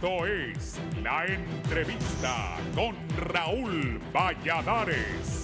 Esto es La Entrevista con Raúl Valladares.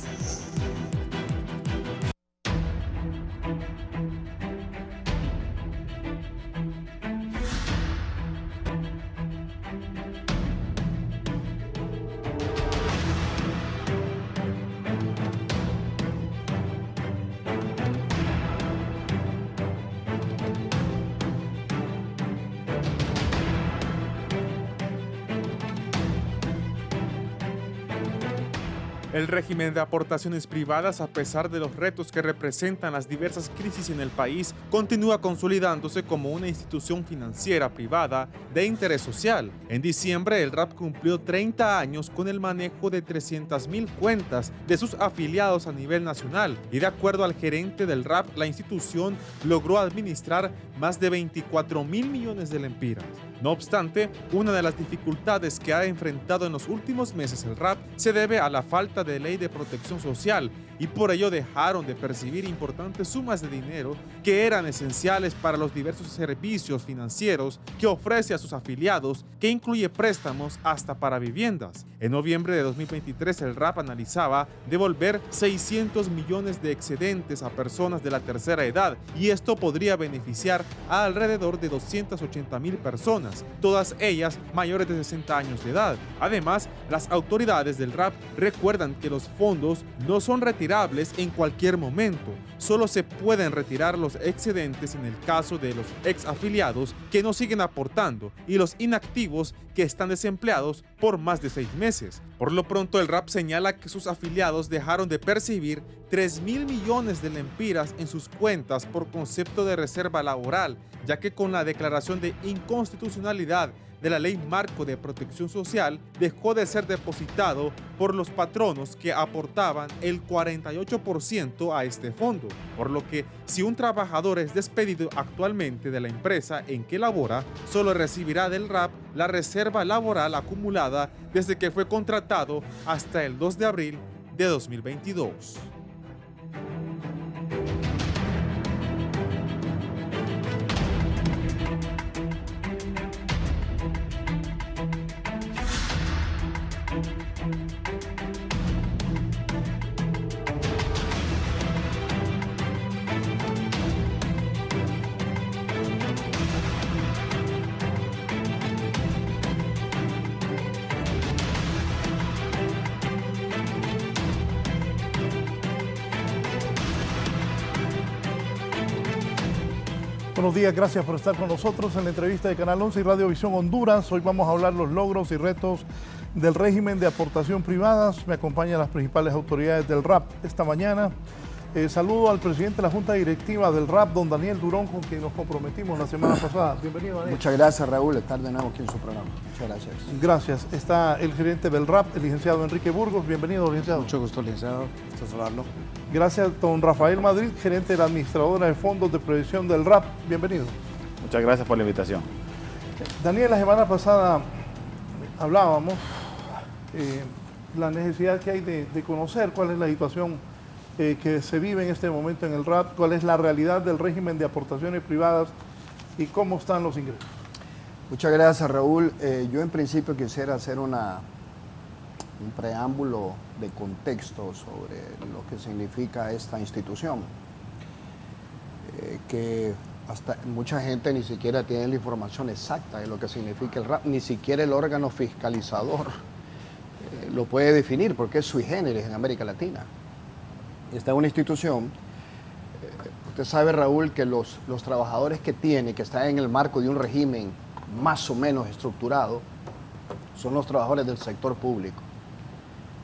El régimen de aportaciones privadas, a pesar de los retos que representan las diversas crisis en el país, continúa consolidándose como una institución financiera privada de interés social. En diciembre, el RAP cumplió 30 años con el manejo de 300.000 cuentas de sus afiliados a nivel nacional y, de acuerdo al gerente del RAP, la institución logró administrar más de 24.000 millones de lempiras. No obstante, una de las dificultades que ha enfrentado en los últimos meses el RAP se debe a la falta de ley de protección social y por ello dejaron de percibir importantes sumas de dinero que eran esenciales para los diversos servicios financieros que ofrece a sus afiliados, que incluye préstamos hasta para viviendas. En noviembre de 2023 el RAP analizaba devolver 600 millones de excedentes a personas de la tercera edad y esto podría beneficiar a alrededor de 280.000 personas, todas ellas mayores de 60 años de edad. Además, las autoridades del RAP recuerdan que los fondos no son retirables en cualquier momento, solo se pueden retirar los excedentes en el caso de los ex afiliados que no siguen aportando y los inactivos que están desempleados por más de 6 meses. Por lo pronto, el RAP señala que sus afiliados dejaron de percibir 3.000 millones de lempiras en sus cuentas por concepto de reserva laboral, ya que con la declaración de inconstitucionalidad de la Ley Marco de Protección Social dejó de ser depositado por los patronos que aportaban el 48% a este fondo, por lo que si un trabajador es despedido actualmente de la empresa en que labora, solo recibirá del RAP la reserva laboral acumulada desde que fue contratado hasta el 2 de abril de 2022. Buenos días, gracias por estar con nosotros en la entrevista de Canal 11 y Radio Visión Honduras. Hoy vamos a hablar los logros y retos del régimen de aportación privadas. Me acompañan las principales autoridades del RAP esta mañana. Saludo al presidente de la Junta Directiva del RAP, don Daniel Durón, con quien nos comprometimos la semana pasada. Bienvenido, Daniel. Muchas gracias, Raúl, estar de nuevo aquí en su programa. Muchas gracias. Gracias. Está el gerente del RAP, el licenciado Enrique Burgos. Bienvenido, licenciado. Mucho gusto, licenciado. Gusto saludarlo. Gracias, don Rafael Madrid, gerente de la administradora de fondos de previsión del RAP. Bienvenido. Muchas gracias por la invitación. Daniel, la semana pasada hablábamos la necesidad que hay de conocer cuál es la situación que se vive en este momento en el RAP, cuál es la realidad del régimen de aportaciones privadas y cómo están los ingresos. Muchas gracias, Raúl. Yo en principio quisiera hacer un preámbulo de contexto sobre lo que significa esta institución, que hasta mucha gente ni siquiera tiene la información exacta de lo que significa el RAP, ni siquiera el órgano fiscalizador lo puede definir porque es sui generis en América Latina. Esta es una institución, usted sabe, Raúl, que los trabajadores que tiene, que están en el marco de un régimen más o menos estructurado, son los trabajadores del sector público.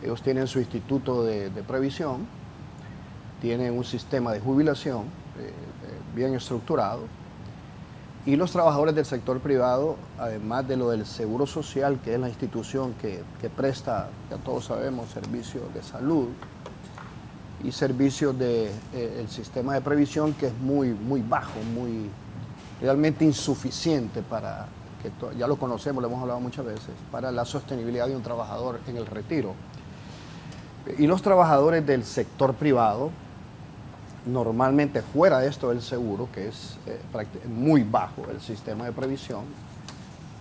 Ellos tienen su instituto de previsión, tienen un sistema de jubilación bien estructurado, y los trabajadores del sector privado, además de lo del Seguro Social, que es la institución que presta, ya todos sabemos, servicios de salud, y servicios del sistema de previsión, que es muy bajo, realmente insuficiente para, ya lo conocemos, lo hemos hablado muchas veces, para la sostenibilidad de un trabajador en el retiro. Y los trabajadores del sector privado, normalmente fuera de esto del seguro, que es muy bajo el sistema de previsión,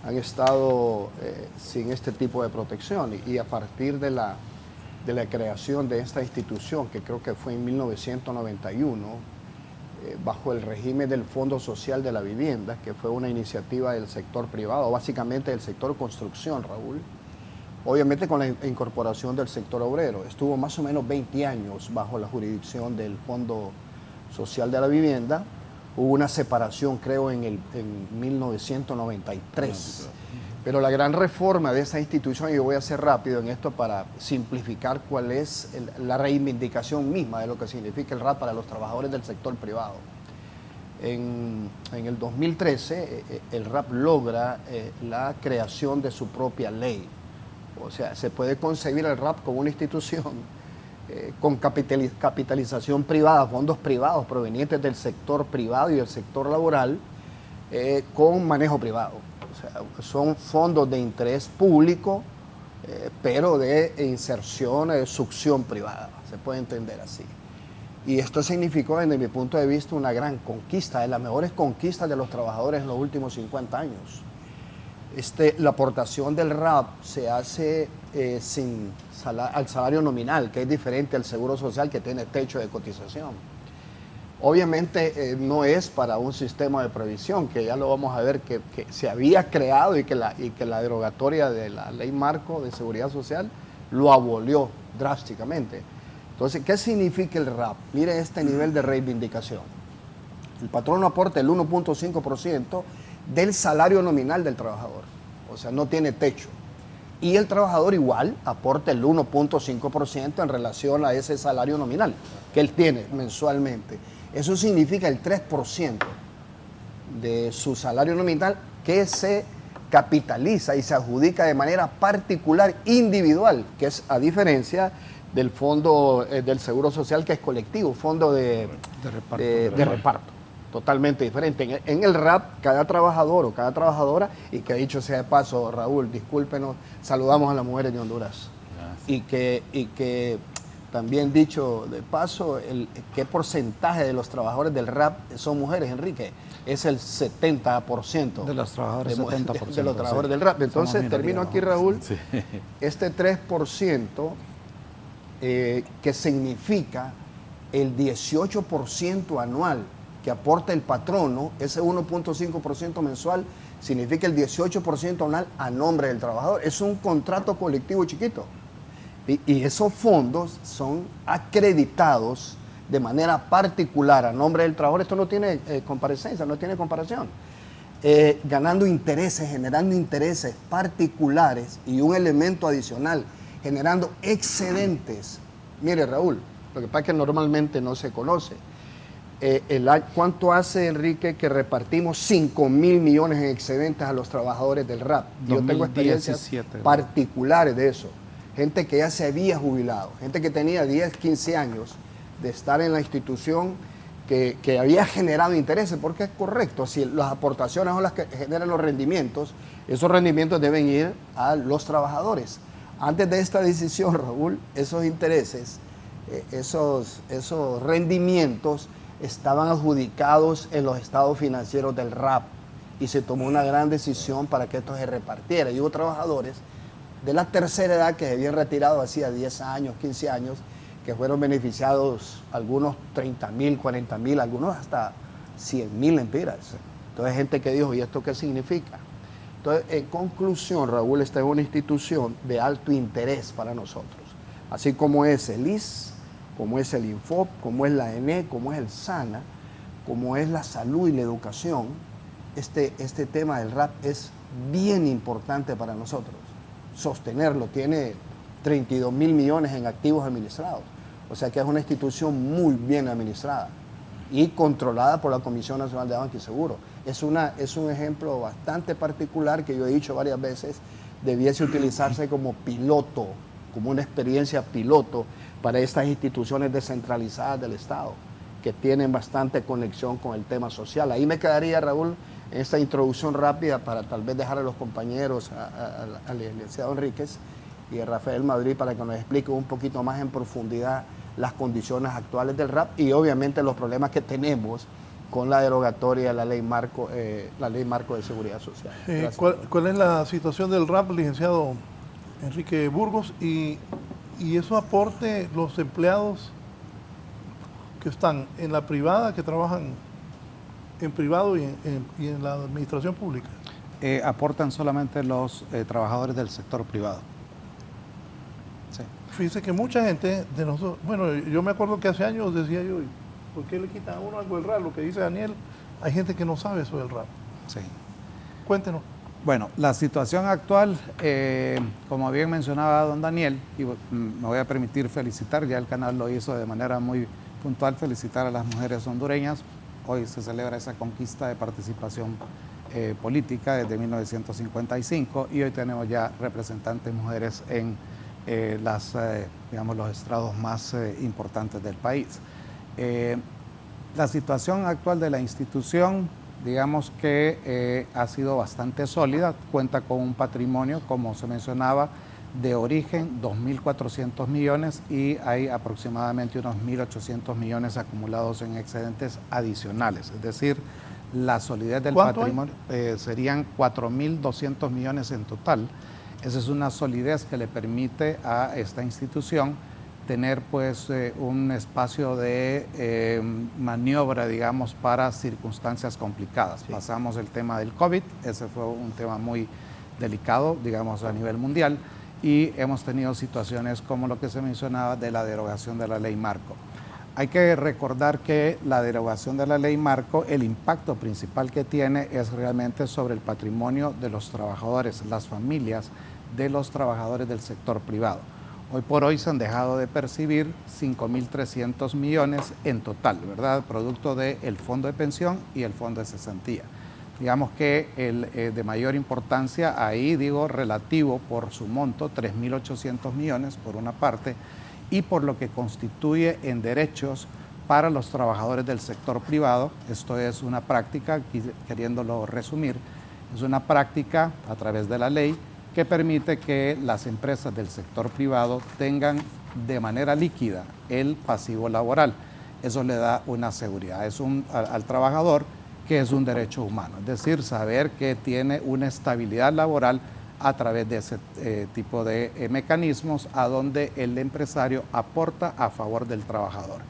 han estado sin este tipo de protección y a partir de la creación de esta institución, que creo que fue en 1991, bajo el régimen del Fondo Social de la Vivienda, que fue una iniciativa del sector privado, básicamente del sector construcción, Raúl, obviamente con la incorporación del sector obrero. Estuvo más o menos 20 años bajo la jurisdicción del Fondo Social de la Vivienda. Hubo una separación, creo, en 1993. Pero la gran reforma de esta institución, y yo voy a ser rápido en esto para simplificar cuál es la reivindicación misma de lo que significa el RAP para los trabajadores del sector privado. En el 2013, el RAP logra la creación de su propia ley. O sea, se puede concebir el RAP como una institución con capitalización privada, fondos privados provenientes del sector privado y del sector laboral, con manejo privado. O sea, son fondos de interés público, pero de inserción, de succión privada, se puede entender así. Y esto significó, desde mi punto de vista, una gran conquista, de las mejores conquistas de los trabajadores en los últimos 50 años. La aportación del RAP se hace al salario nominal, que es diferente al seguro social, que tiene techo de cotización. Obviamente no es para un sistema de previsión, que ya lo vamos a ver que se había creado y que la derogatoria de la ley marco de seguridad social lo abolió drásticamente. Entonces, ¿qué significa el RAP? Mire este nivel de reivindicación. El patrono aporta el 1.5% del salario nominal del trabajador, o sea, no tiene techo. Y el trabajador igual aporta el 1.5% en relación a ese salario nominal que él tiene mensualmente. Eso significa el 3% de su salario nominal que se capitaliza y se adjudica de manera particular, individual, que es a diferencia del fondo del Seguro Social, que es colectivo, fondo de reparto. Totalmente diferente. En el RAP, cada trabajador o cada trabajadora, y que dicho sea de paso, Raúl, discúlpenos, saludamos a las mujeres de Honduras. Y que también dicho de paso, ¿qué porcentaje de los trabajadores del RAP son mujeres, Enrique? Es el 70% de los trabajadores, 70%, de los trabajadores del RAP. Entonces, termino aquí, Raúl, sí. Este 3% que significa el 18% anual que aporta el patrono, ese 1.5% mensual, significa el 18% anual a nombre del trabajador. Es un contrato colectivo chiquito. Y esos fondos son acreditados de manera particular a nombre del trabajador. Esto no tiene comparecencia, no tiene comparación. Ganando intereses, generando intereses particulares y un elemento adicional, generando excedentes. Mire, Raúl, lo que pasa es que normalmente no se conoce. ¿Cuánto hace, Enrique, que repartimos 5.000 millones en excedentes a los trabajadores del RAP? Yo tengo experiencias particulares de eso. Gente que ya se había jubilado, gente que tenía 10, 15 años de estar en la institución, que había generado intereses, porque es correcto, si las aportaciones son las que generan los rendimientos, esos rendimientos deben ir a los trabajadores. Antes de esta decisión, Raúl, esos intereses, esos rendimientos estaban adjudicados en los estados financieros del RAP y se tomó una gran decisión para que esto se repartiera. Y hubo trabajadores de la tercera edad que se habían retirado hacía 10 años, 15 años, que fueron beneficiados, algunos 30.000, 40.000, algunos hasta 100.000 lempiras. Entonces, gente que dijo, ¿y esto qué significa? Entonces, en conclusión, Raúl, esta es una institución de alto interés para nosotros, así como es el IS, como es el INFOP, como es la ENE, como es el SANA, como es la salud y la educación. Este tema del RAP es bien importante para nosotros. Sostenerlo, tiene 32.000 millones en activos administrados, o sea que es una institución muy bien administrada y controlada por la Comisión Nacional de Banca y Seguro. Es un ejemplo bastante particular que yo he dicho varias veces, debiese utilizarse como piloto, como una experiencia piloto para estas instituciones descentralizadas del Estado, que tienen bastante conexión con el tema social. Ahí me quedaría, Raúl, en esta introducción rápida para tal vez dejar a los compañeros, al licenciado Enríquez y a Rafael Madrid, para que nos explique un poquito más en profundidad las condiciones actuales del RAP y obviamente los problemas que tenemos con la derogatoria de la ley marco de seguridad social. ¿Cuál es la situación del RAP, licenciado Enrique Burgos? Y eso aporte los empleados que están en la privada, que trabajan en privado y en la administración pública. Aportan solamente los trabajadores del sector privado. Sí. Fíjese que mucha gente de nosotros, bueno, yo me acuerdo que hace años decía yo, ¿por qué le quitan a uno algo del RAP? Lo que dice Daniel, hay gente que no sabe eso del RAP. Sí. Cuéntenos. Bueno, la situación actual, como bien mencionaba don Daniel, y me voy a permitir felicitar, ya el canal lo hizo de manera muy puntual, felicitar a las mujeres hondureñas. Hoy se celebra esa conquista de participación política desde 1955 y hoy tenemos ya representantes mujeres en digamos, los estrados más importantes del país. La situación actual de la institución, digamos que ha sido bastante sólida, cuenta con un patrimonio, como se mencionaba, de origen 2.400 millones y hay aproximadamente unos 1.800 millones acumulados en excedentes adicionales, es decir, la solidez del patrimonio serían 4.200 millones en total. Esa es una solidez que le permite a esta institución tener pues un espacio de maniobra, digamos, para circunstancias complicadas. Sí. Pasamos el tema del COVID, ese fue un tema muy delicado, digamos, a nivel mundial, y hemos tenido situaciones como lo que se mencionaba de la derogación de la ley marco. Hay que recordar que la derogación de la ley marco, el impacto principal que tiene es realmente sobre el patrimonio de los trabajadores, las familias de los trabajadores del sector privado. Hoy por hoy se han dejado de percibir 5.300 millones en total, ¿verdad? Producto del fondo de pensión y el fondo de cesantía. Digamos que el de mayor importancia ahí, digo, relativo por su monto, 3.800 millones por una parte, y por lo que constituye en derechos para los trabajadores del sector privado. Esto es una práctica, queriéndolo resumir, es una práctica a través de la ley que permite que las empresas del sector privado tengan de manera líquida el pasivo laboral. Eso le da una seguridad al trabajador, que es un derecho humano, es decir, saber que tiene una estabilidad laboral a través de ese tipo de mecanismos a donde el empresario aporta a favor del trabajador.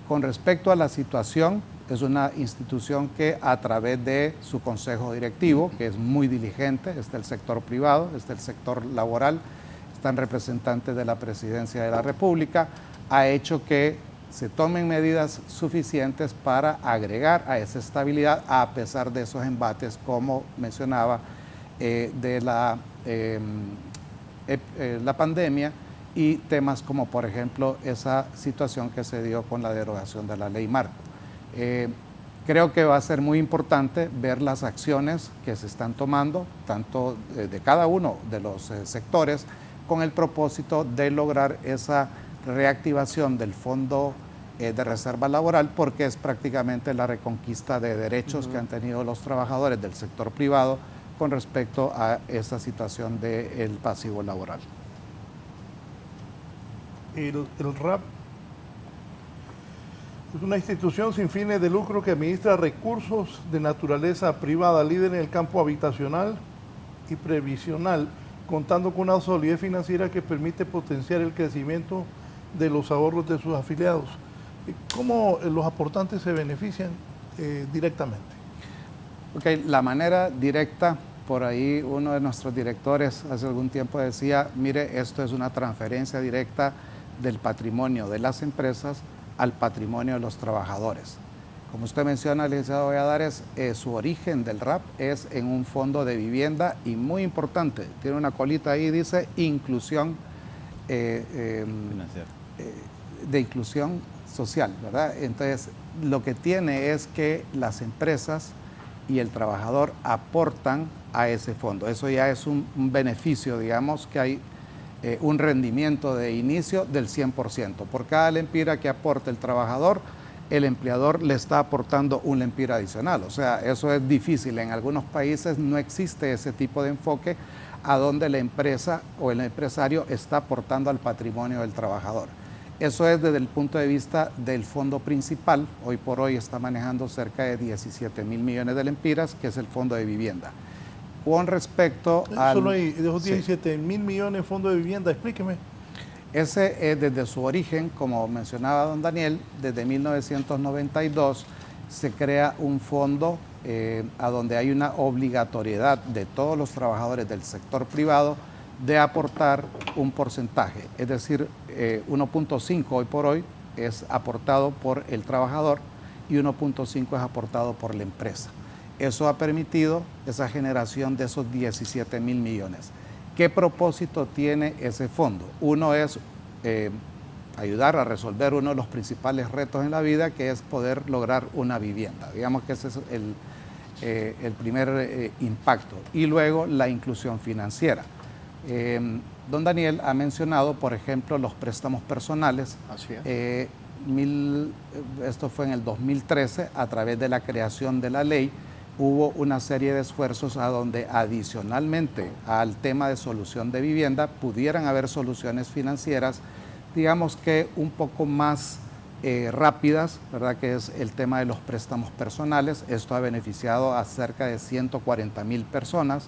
Con respecto a la situación, es una institución que a través de su consejo directivo, que es muy diligente, está el sector privado, está el sector laboral, están representantes de la Presidencia de la República, ha hecho que se tomen medidas suficientes para agregar a esa estabilidad a pesar de esos embates, como mencionaba, de la pandemia y temas como, por ejemplo, esa situación que se dio con la derogación de la ley marco. Creo que va a ser muy importante ver las acciones que se están tomando, tanto de cada uno de los sectores, con el propósito de lograr esa reactivación del fondo de reserva laboral, porque es prácticamente la reconquista de derechos que han tenido los trabajadores del sector privado con respecto a esa situación del pasivo laboral. El RAP es una institución sin fines de lucro que administra recursos de naturaleza privada, líder en el campo habitacional y previsional, contando con una solidez financiera que permite potenciar el crecimiento de los ahorros de sus afiliados. ¿Cómo los aportantes se benefician directamente? Okay, la manera directa, por ahí uno de nuestros directores hace algún tiempo decía, mire, esto es una transferencia directa del patrimonio de las empresas al patrimonio de los trabajadores. Como usted menciona, licenciado Valladares, su origen del RAP es en un fondo de vivienda y muy importante, tiene una colita ahí, dice inclusión financiera. De inclusión social, ¿verdad? Entonces, lo que tiene es que las empresas y el trabajador aportan a ese fondo. Eso ya es un beneficio, digamos, que hay un rendimiento de inicio del 100%. Por cada lempira que aporta el trabajador, el empleador le está aportando un lempira adicional. O sea, eso es difícil. En algunos países no existe ese tipo de enfoque a donde la empresa o el empresario está aportando al patrimonio del trabajador. Eso es desde el punto de vista del fondo principal. Hoy por hoy está manejando cerca de 17 mil millones de lempiras, que es el fondo de vivienda. Con respecto al... Solo hay de esos 17 mil millones de fondo de vivienda, explíqueme. Ese desde su origen, como mencionaba don Daniel, desde 1992 se crea un fondo a donde hay una obligatoriedad de todos los trabajadores del sector privado de aportar un porcentaje, es decir, 1.5 hoy por hoy es aportado por el trabajador y 1.5 es aportado por la empresa. Eso ha permitido esa generación de esos 17 mil millones. ¿Qué propósito tiene ese fondo? Uno es ayudar a resolver uno de los principales retos en la vida, que es poder lograr una vivienda. Digamos que ese es el primer impacto. Y luego la inclusión financiera. Don Daniel ha mencionado, por ejemplo, los préstamos personales. Así es. Esto fue en el 2013, a través de la creación de la ley, hubo una serie de esfuerzos a donde adicionalmente al tema de solución de vivienda pudieran haber soluciones financieras, digamos que un poco más rápidas, ¿verdad? Que es el tema de los préstamos personales. Esto ha beneficiado a cerca de 140,000 personas.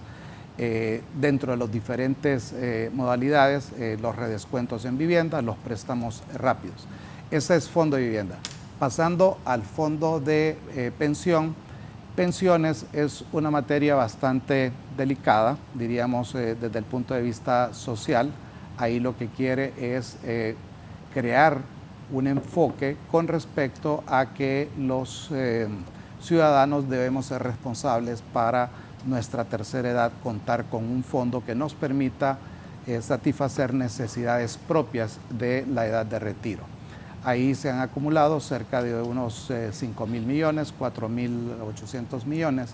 Dentro de las diferentes modalidades, los redescuentos en vivienda, los préstamos rápidos. Ese es fondo de vivienda. Pasando al fondo de pensiones es una materia bastante delicada, diríamos desde el punto de vista social. Ahí lo que quiere es crear un enfoque con respecto a que los ciudadanos debemos ser responsables para nuestra tercera edad, contar con un fondo que nos permita satisfacer necesidades propias de la edad de retiro. Ahí se han acumulado cerca de unos 5,000 millones, 4,800 millones,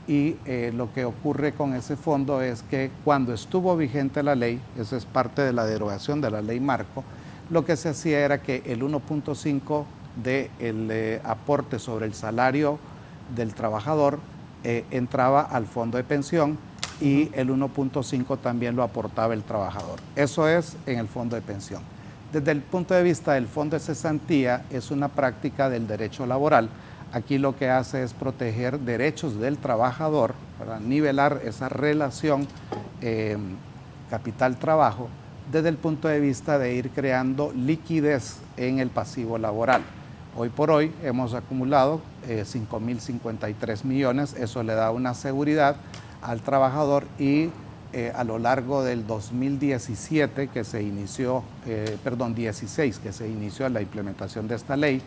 y lo que ocurre con ese fondo es que cuando estuvo vigente la ley, esa es parte de la derogación de la ley marco, lo que se hacía era que el 1.5 del aporte sobre el salario del trabajador entraba al fondo de pensión y el 1.5 también lo aportaba el trabajador. Eso es en el fondo de pensión. Desde el punto de vista del fondo de cesantía, es una práctica del derecho laboral. Aquí lo que hace es proteger derechos del trabajador, para nivelar esa relación capital-trabajo, desde el punto de vista de ir creando liquidez en el pasivo laboral. Hoy por hoy hemos acumulado 5,053 millones, eso le da una seguridad al trabajador y a lo largo del 2017 que se inició, 16 que se inició la implementación de esta ley,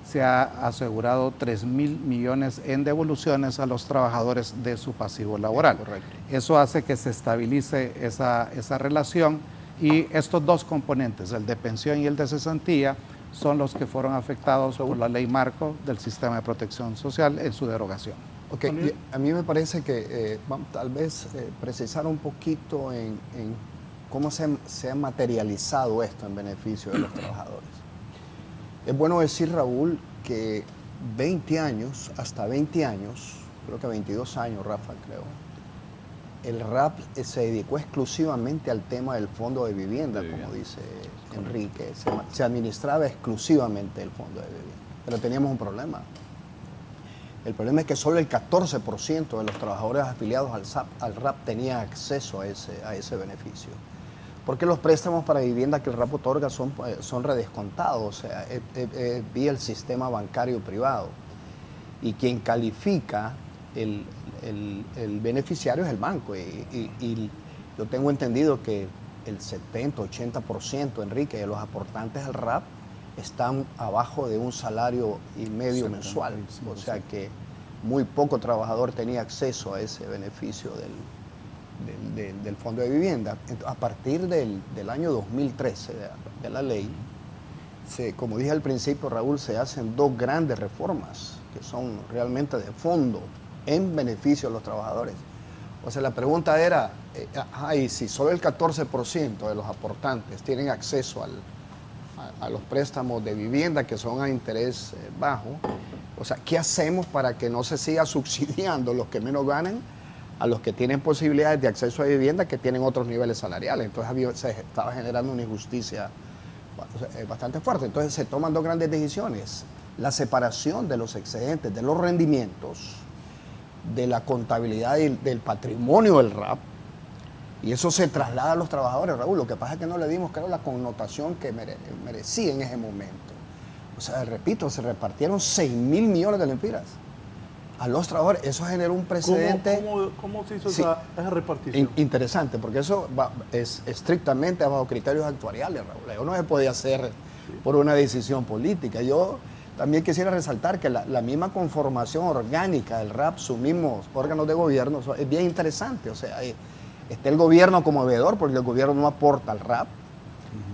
se ha asegurado 3,000 millones en devoluciones a los trabajadores de su pasivo laboral. Correcto. Eso hace que se estabilice esa relación y estos dos componentes, el de pensión y el de cesantía, son los que fueron afectados por la ley marco del sistema de protección social en su derogación. Ok, y a mí me parece que vamos tal vez precisar un poquito en cómo se ha materializado esto en beneficio de los trabajadores. Es bueno decir, Raúl, que 20 años, hasta 20 años, creo que 22 años, Rafa, creo, el RAP se dedicó exclusivamente al tema del fondo de vivienda, como dice Enrique. Se administraba exclusivamente el fondo de vivienda. Pero teníamos un problema. El problema es que solo el 14% de los trabajadores afiliados al RAP tenía acceso a ese beneficio. Porque los préstamos para vivienda que el RAP otorga son redescontados, o sea, vía el sistema bancario privado. Y quien califica el beneficiario es el banco. Y yo tengo entendido que el 70-80%, Enrique, de los aportantes al RAP están abajo de un salario y medio mensual. O sea que muy poco trabajador tenía acceso a ese beneficio del fondo de vivienda. Entonces, a partir del año 2013 de la ley, como dije al principio, Raúl, se hacen dos grandes reformas que son realmente de fondo en beneficio de los trabajadores. O sea, la pregunta era, y si solo el 14% de los aportantes tienen acceso a los préstamos de vivienda que son a interés bajo, o sea, ¿qué hacemos para que no se siga subsidiando los que menos ganan a los que tienen posibilidades de acceso a vivienda que tienen otros niveles salariales? Entonces se estaba generando una injusticia bastante fuerte. Entonces se toman dos grandes decisiones: la separación de los excedentes, de los rendimientos, de la contabilidad y del patrimonio del RAP, y eso se traslada a los trabajadores, Raúl. Lo que pasa es que no le dimos, creo, la connotación que merecía en ese momento. O sea, repito, se repartieron 6.000 millones de lempiras a los trabajadores. Eso generó un precedente. ¿Cómo se hizo esa repartición? Interesante, porque eso es estrictamente bajo criterios actuariales, Raúl. Eso no se podía hacer por una decisión política. Yo también quisiera resaltar que la misma conformación orgánica del RAP, sus mismos órganos de gobierno, es bien interesante. O sea, está el gobierno como veedor, porque el gobierno no aporta al RAP.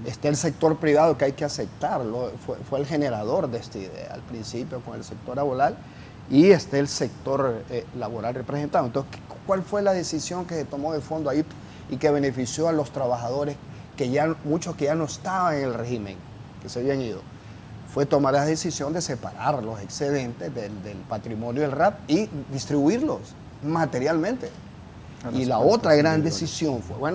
Está el sector privado, que hay que aceptarlo, fue el generador de esta idea al principio con el sector laboral, y está el sector laboral representado. Entonces, ¿cuál fue la decisión que se tomó de fondo ahí y que benefició a los trabajadores, muchos que ya no estaban en el régimen, que se habían ido? Fue tomar la decisión de separar los excedentes del patrimonio del RAP y distribuirlos materialmente. Y la otra gran decisión fue,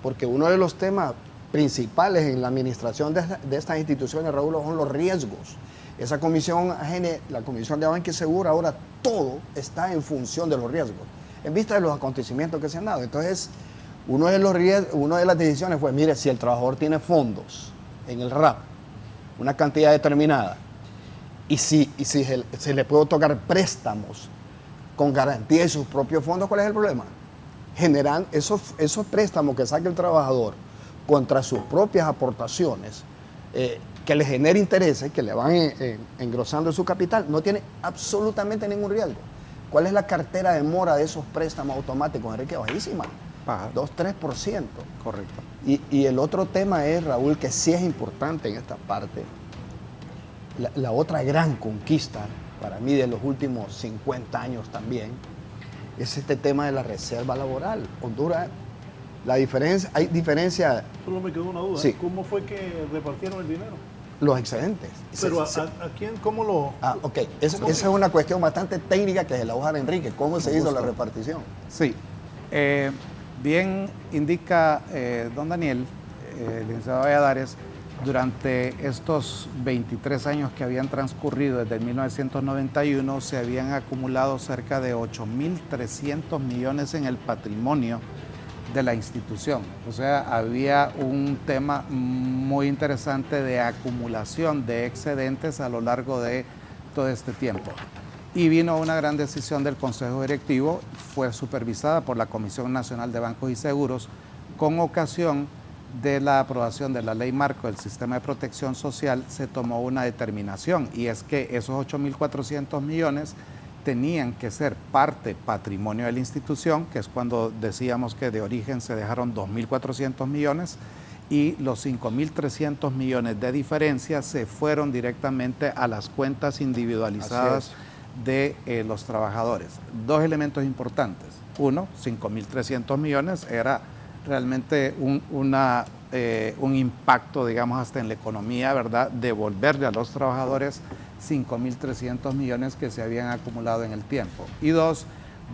porque uno de los temas principales en la administración de estas instituciones, Raúl, son los riesgos. Esa comisión, la Comisión de Banca y Seguro, ahora todo está en función de los riesgos, en vista de los acontecimientos que se han dado. Entonces, una de las decisiones fue, mire, si el trabajador tiene fondos en el RAP, una cantidad determinada, y si se le puede otorgar préstamos con garantía de sus propios fondos, ¿cuál es el problema? Generan esos préstamos que saque el trabajador contra sus propias aportaciones, que le genere intereses, que le van engrosando su capital, no tiene absolutamente ningún riesgo. ¿Cuál es la cartera de mora de esos préstamos automáticos, Enrique? Bajísima, 2-3%. Correcto. Y el otro tema es, Raúl, que sí es importante en esta parte, la otra gran conquista para mí de los últimos 50 años también, es este tema de la reserva laboral. Honduras, hay diferencia. Solo me quedó una duda. Sí. ¿Cómo fue que repartieron el dinero? Los excedentes. Pero ¿a quién? ¿Cómo lo...? Ok. Esa es una cuestión bastante técnica que se la voy a dar a Enrique. ¿Cómo se hizo la repartición? Sí. Bien indica don Daniel, licenciado Valladares, durante estos 23 años que habían transcurrido desde 1991, se habían acumulado cerca de 8.300 millones en el patrimonio de la institución. O sea, había un tema muy interesante de acumulación de excedentes a lo largo de todo este tiempo. Y vino una gran decisión del Consejo Directivo, fue supervisada por la Comisión Nacional de Bancos y Seguros, con ocasión de la aprobación de la Ley Marco del Sistema de Protección Social. Se tomó una determinación, y es que esos 8.400 millones tenían que ser parte patrimonio de la institución, que es cuando decíamos que de origen se dejaron 2.400 millones, y los 5.300 millones de diferencia se fueron directamente a las cuentas individualizadas de los trabajadores. Dos elementos importantes. Uno, 5.300 millones era realmente un impacto, digamos, hasta en la economía, ¿verdad?, devolverle a los trabajadores 5.300 millones que se habían acumulado en el tiempo. Y dos,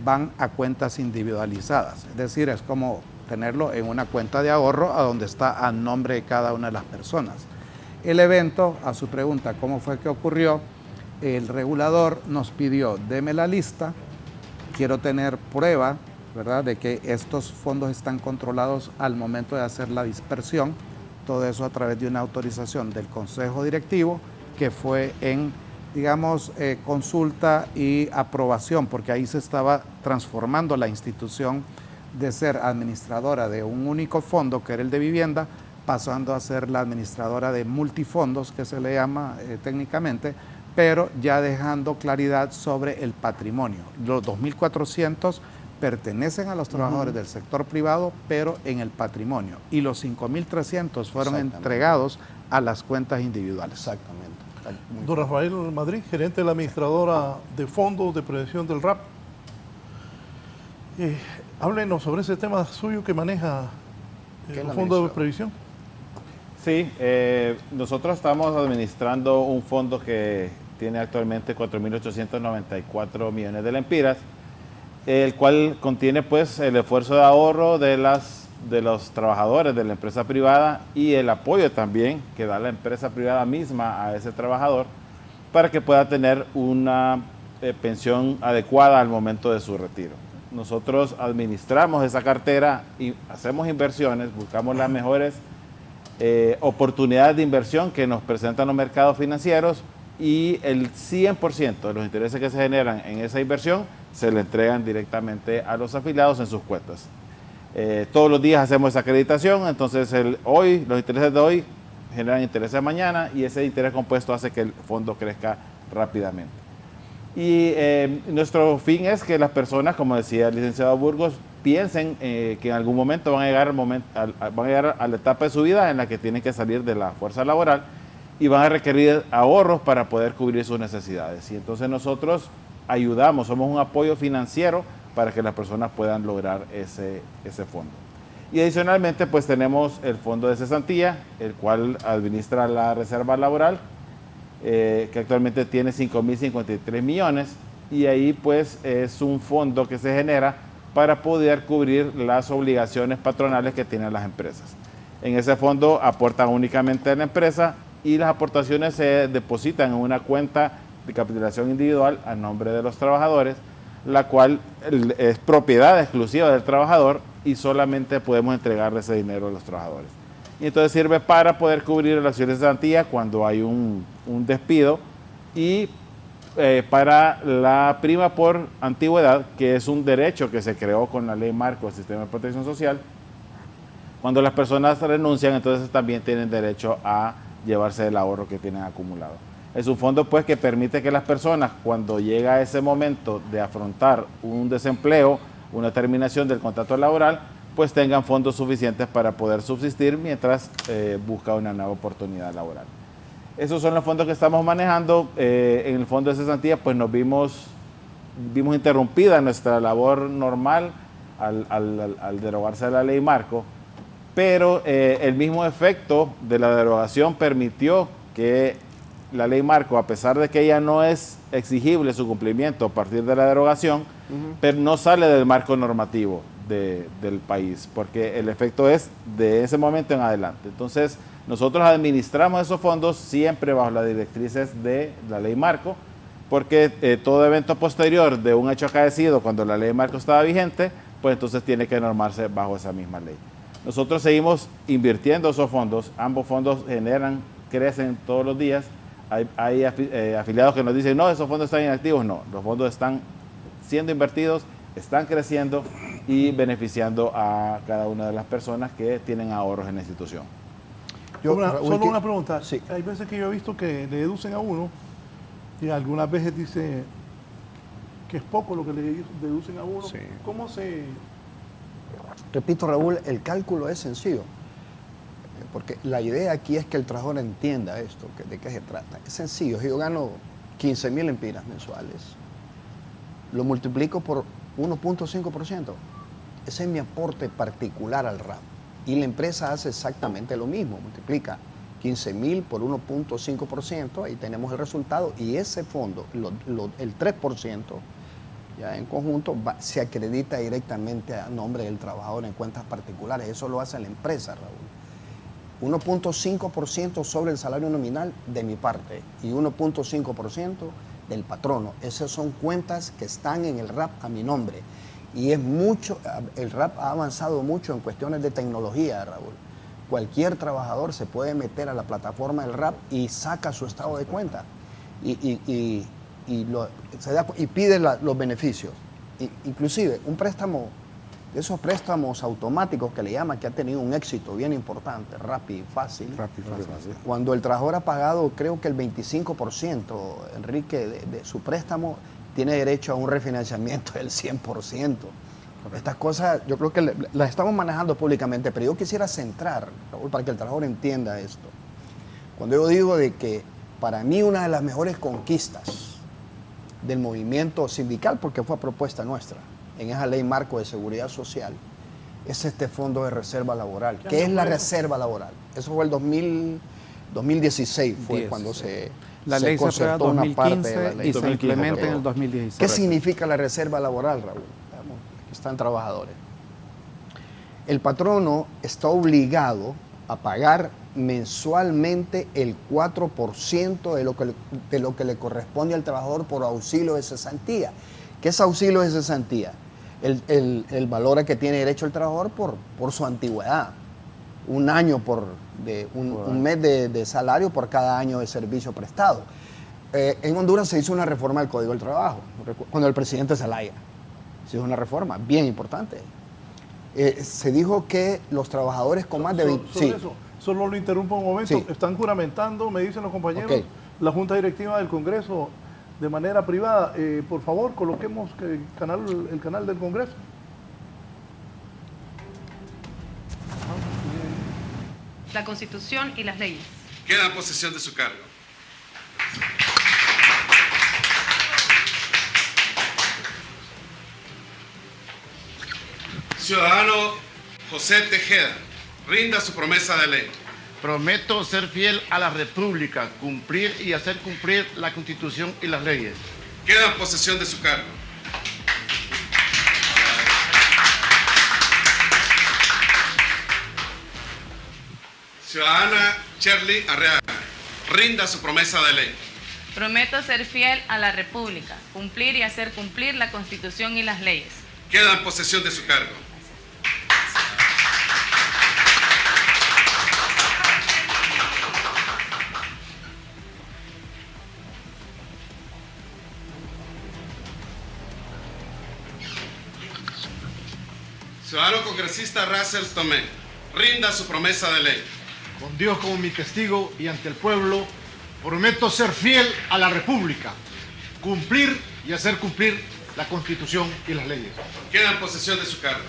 van a cuentas individualizadas, es decir, es como tenerlo en una cuenta de ahorro a donde está a nombre de cada una de las personas. El evento, a su pregunta, ¿cómo fue que ocurrió? El regulador nos pidió, deme la lista, quiero tener prueba, ¿verdad?, de que estos fondos están controlados al momento de hacer la dispersión, todo eso a través de una autorización del Consejo Directivo, que fue en, digamos, consulta y aprobación, porque ahí se estaba transformando la institución de ser administradora de un único fondo, que era el de vivienda, pasando a ser la administradora de multifondos, que se le llama técnicamente, pero ya dejando claridad sobre el patrimonio. Los 2.400 pertenecen a los trabajadores del sector privado, pero en el patrimonio. Y los 5.300 fueron entregados a las cuentas individuales. Exactamente. Don Rafael Madrid, gerente de la administradora de fondos de prevención del RAP. Háblenos sobre ese tema suyo que maneja el fondo de previsión. Sí, nosotros estamos administrando un fondo que tiene actualmente 4.894 millones de lempiras, el cual contiene pues el esfuerzo de ahorro de las de los trabajadores de la empresa privada y el apoyo también que da la empresa privada misma a ese trabajador para que pueda tener una pensión adecuada al momento de su retiro. Nosotros administramos esa cartera y hacemos inversiones, buscamos las mejores oportunidades de inversión que nos presentan los mercados financieros y el 100% de los intereses que se generan en esa inversión se le entregan directamente a los afiliados en sus cuentas. Todos los días hacemos esa acreditación, entonces los intereses de hoy generan intereses de mañana y ese interés compuesto hace que el fondo crezca rápidamente. Y nuestro fin es que las personas, como decía el licenciado Burgos, piensen que en algún momento van a llegar a la etapa de su vida en la que tienen que salir de la fuerza laboral y van a requerir ahorros para poder cubrir sus necesidades. Y entonces nosotros ayudamos, somos un apoyo financiero para que las personas puedan lograr ese fondo. Y adicionalmente pues tenemos el fondo de cesantía, el cual administra la reserva laboral, que actualmente tiene 5.053 millones y ahí pues es un fondo que se genera para poder cubrir las obligaciones patronales que tienen las empresas. En ese fondo aportan únicamente a la empresa y las aportaciones se depositan en una cuenta de capitalización individual a nombre de los trabajadores, la cual es propiedad exclusiva del trabajador y solamente podemos entregarle ese dinero a los trabajadores. Y entonces sirve para poder cubrir las acciones de cesantía cuando hay un despido y para la prima por antigüedad, que es un derecho que se creó con la Ley Marco del Sistema de Protección Social. Cuando las personas renuncian, entonces también tienen derecho a llevarse el ahorro que tienen acumulado. Es un fondo pues que permite que las personas, cuando llega ese momento de afrontar un desempleo, una terminación del contrato laboral, pues tengan fondos suficientes para poder subsistir mientras busca una nueva oportunidad laboral. Esos son los fondos que estamos manejando. En el fondo de cesantía pues nos vimos interrumpida nuestra labor normal al derogarse la ley Marco, pero el mismo efecto de la derogación permitió que la ley Marco, a pesar de que ella no es exigible su cumplimiento a partir de la derogación, pero no sale del marco normativo del país, porque el efecto es de ese momento en adelante. Entonces, nosotros administramos esos fondos siempre bajo las directrices de la ley Marco, porque todo evento posterior de un hecho acaecido cuando la ley Marco estaba vigente, pues entonces tiene que normarse bajo esa misma ley. Nosotros seguimos invirtiendo esos fondos, ambos fondos crecen todos los días. Hay afiliados que nos dicen, no, esos fondos están inactivos. No, los fondos están siendo invertidos, están creciendo y beneficiando a cada una de las personas que tienen ahorros en la institución. Solo una pregunta. Sí. Hay veces que yo he visto que le deducen a uno y algunas veces dice que es poco lo que le deducen a uno. Sí. ¿Cómo se...? Repito, Raúl, el cálculo es sencillo, porque la idea aquí es que el trabajador entienda esto, de qué se trata. Es sencillo, si yo gano 15.000 empiras mensuales, lo multiplico por 1.5%. Ese es mi aporte particular al RAP. Y la empresa hace exactamente lo mismo, multiplica 15.000 por 1.5%, ahí tenemos el resultado, y ese fondo, el 3%, ya en conjunto, se acredita directamente a nombre del trabajador en cuentas particulares. Eso lo hace la empresa, Raúl. 1.5% sobre el salario nominal de mi parte y 1.5% del patrono. Esas son cuentas que están en el RAP a mi nombre. Y es mucho, el RAP ha avanzado mucho en cuestiones de tecnología, Raúl. Cualquier trabajador se puede meter a la plataforma del RAP y saca su estado de cuenta y pide los beneficios. Inclusive un préstamo, de esos préstamos automáticos que le llaman, que ha tenido un éxito bien importante, rápido y fácil. Cuando el trabajador ha pagado, creo que el 25%, Enrique, de su préstamo, tiene derecho a un refinanciamiento del 100%. Estas cosas yo creo que las estamos manejando públicamente, pero yo quisiera centrar, Raúl, para que el trabajador entienda esto. Cuando yo digo de que para mí una de las mejores conquistas del movimiento sindical, porque fue propuesta nuestra, en esa ley Marco de Seguridad Social, es este fondo de reserva laboral. ¿Qué es la reserva laboral? Eso fue el 2016, fue cuando la ley se aprueba en 2015 y se implementa en el 2016. ¿Qué significa la reserva laboral, Raúl? Aquí están trabajadores. el patrono está obligado a pagar mensualmente el 4% de lo que le corresponde al trabajador por auxilio de cesantía. ¿Qué es auxilio de cesantía? El valor a que tiene derecho el trabajador por su antigüedad. Un año un mes de salario por cada año de servicio prestado. En Honduras se hizo una reforma del Código del Trabajo, cuando el presidente Zelaya. Se hizo una reforma bien importante. Se dijo que los trabajadores con más de 20... Sí. Eso, solo lo interrumpo un momento. Sí. Están juramentando, me dicen los compañeros, Okay. la Junta Directiva del Congreso de manera privada. Por favor, coloquemos el canal del Congreso. La Constitución y las leyes. Queda en posesión de su cargo. Ciudadano José Tejeda, rinda su promesa de ley. Prometo ser fiel a la República, cumplir y hacer cumplir la Constitución y las leyes. Queda en posesión de su cargo. Ciudadana Shirley Arreaga, rinda su promesa de ley. Prometo ser fiel a la República, cumplir y hacer cumplir la Constitución y las leyes. Queda en posesión de su cargo. Ciudadano congresista Russell Tomé, rinda su promesa de ley. Con Dios como mi testigo y ante el pueblo, prometo ser fiel a la República, cumplir y hacer cumplir la Constitución y las leyes. Queda en posesión de su cargo.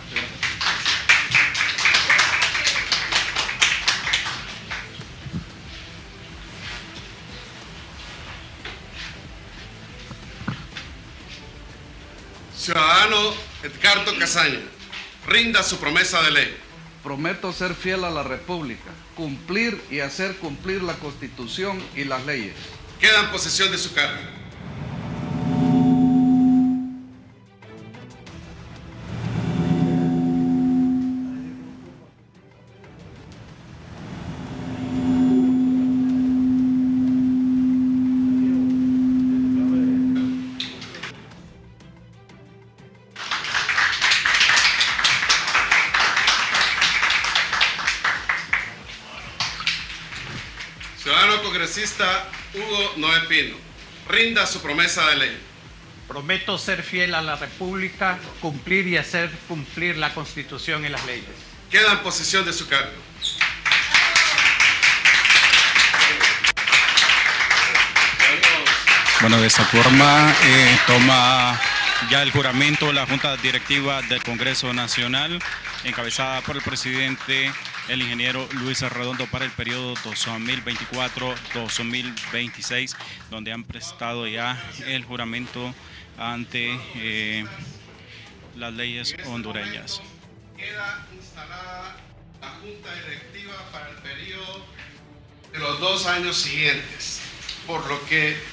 Ciudadano Edgardo Casaña, rinda su promesa de ley. Prometo ser fiel a la República, cumplir y hacer cumplir la Constitución y las leyes. Queda en posesión de su cargo. Ciudadano congresista Hugo Noé Pino, rinda su promesa de ley. Prometo ser fiel a la República, cumplir y hacer cumplir la Constitución y las leyes. Queda en posesión de su cargo. Bueno, de esta forma toma ya el juramento la Junta Directiva del Congreso Nacional, encabezada por el presidente, el ingeniero Luis Arredondo, para el periodo 2024-2026, donde han prestado ya el juramento ante las leyes hondureñas. Queda instalada la Junta Directiva para el periodo de los 2 años siguientes, por lo que...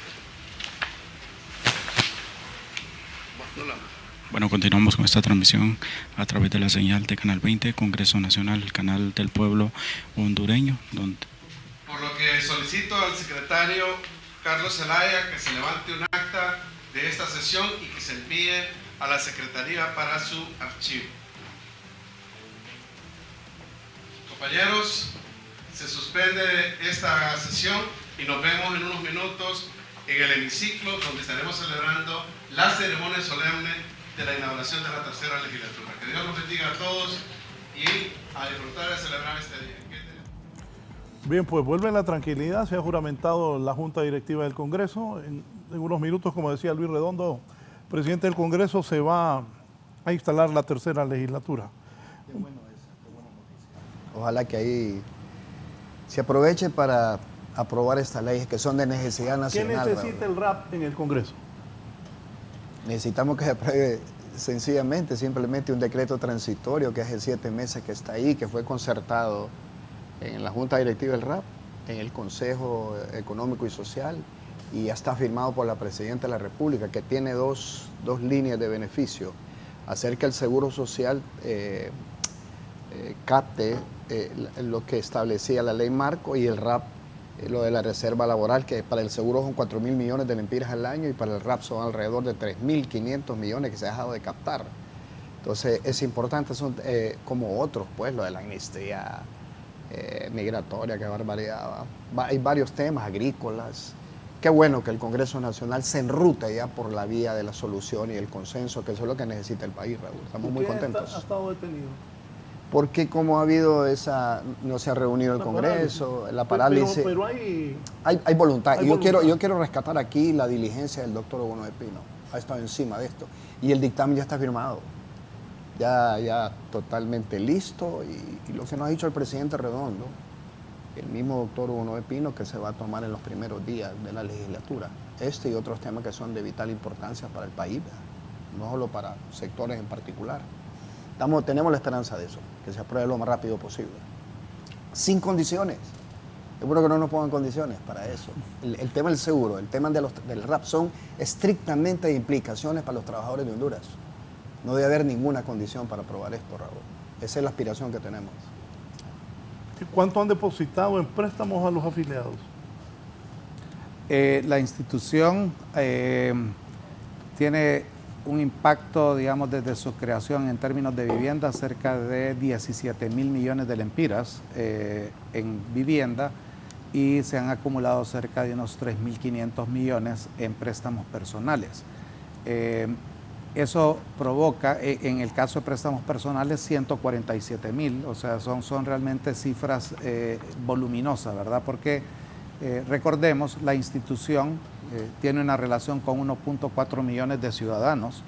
Bueno, continuamos con esta transmisión a través de la señal de Canal 20, Congreso Nacional, el canal del pueblo hondureño. Por lo que solicito al secretario Carlos Zelaya que se levante un acta de esta sesión y que se envíe a la Secretaría para su archivo. Compañeros, se suspende esta sesión y nos vemos en unos minutos en el hemiciclo, donde estaremos celebrando la ceremonia solemne de la inauguración de la tercera legislatura. Que Dios nos bendiga a todos y a disfrutar de celebrar este día. Bien, pues vuelve la tranquilidad, se ha juramentado la Junta Directiva del Congreso. En unos minutos, como decía Luis Redondo, presidente del Congreso, se va a instalar la tercera legislatura. Qué bueno eso, qué buena noticia. Ojalá que ahí se aproveche para aprobar estas leyes que son de necesidad nacional. ¿Qué necesita el RAP en el Congreso? Necesitamos que se apruebe sencillamente, simplemente un decreto transitorio que hace 7 meses que está ahí, que fue concertado en la Junta Directiva del RAP, en el Consejo Económico y Social, y ya está firmado por la Presidenta de la República, que tiene dos líneas de beneficio: hacer que el Seguro Social capte lo que establecía la ley marco y el RAP, lo de la reserva laboral, que para el seguro son 4.000 millones de lempiras al año y para el RAP son alrededor de 3.500 millones que se ha dejado de captar. Entonces es importante, son como otros, pues lo de la amnistía migratoria, qué barbaridad. Hay varios temas agrícolas. Qué bueno que el Congreso Nacional se enrute ya por la vía de la solución y el consenso, que eso es lo que necesita el país, Raúl. Estamos muy contentos. ¿Ha estado detenido? Porque como ha habido no se ha reunido el Congreso, la parálisis. Pero hay voluntad. Yo quiero rescatar aquí la diligencia del doctor Hugo Noé Pino. Ha estado encima de esto. Y el dictamen ya está firmado. Ya totalmente listo. Y lo que nos ha dicho el presidente Redondo, el mismo doctor Hugo Noé Pino, que se va a tomar en los primeros días de la legislatura. Este y otros temas que son de vital importancia para el país, no solo para sectores en particular. Tenemos la esperanza de eso, que se apruebe lo más rápido posible. Sin condiciones. Seguro que no nos pongan condiciones para eso. El tema del seguro, el tema del RAP son estrictamente de implicaciones para los trabajadores de Honduras. No debe haber ninguna condición para aprobar esto, Raúl. Esa es la aspiración que tenemos. ¿Cuánto han depositado en préstamos a los afiliados? La institución tiene un impacto, digamos, desde su creación en términos de vivienda, cerca de 17.000 millones de lempiras en vivienda, y se han acumulado cerca de unos 3.500 millones en préstamos personales. Eso provoca, en el caso de préstamos personales, 147.000, o sea, son realmente cifras voluminosas, ¿verdad? Porque recordemos, la institución tiene una relación con 1.4 millones de ciudadanos,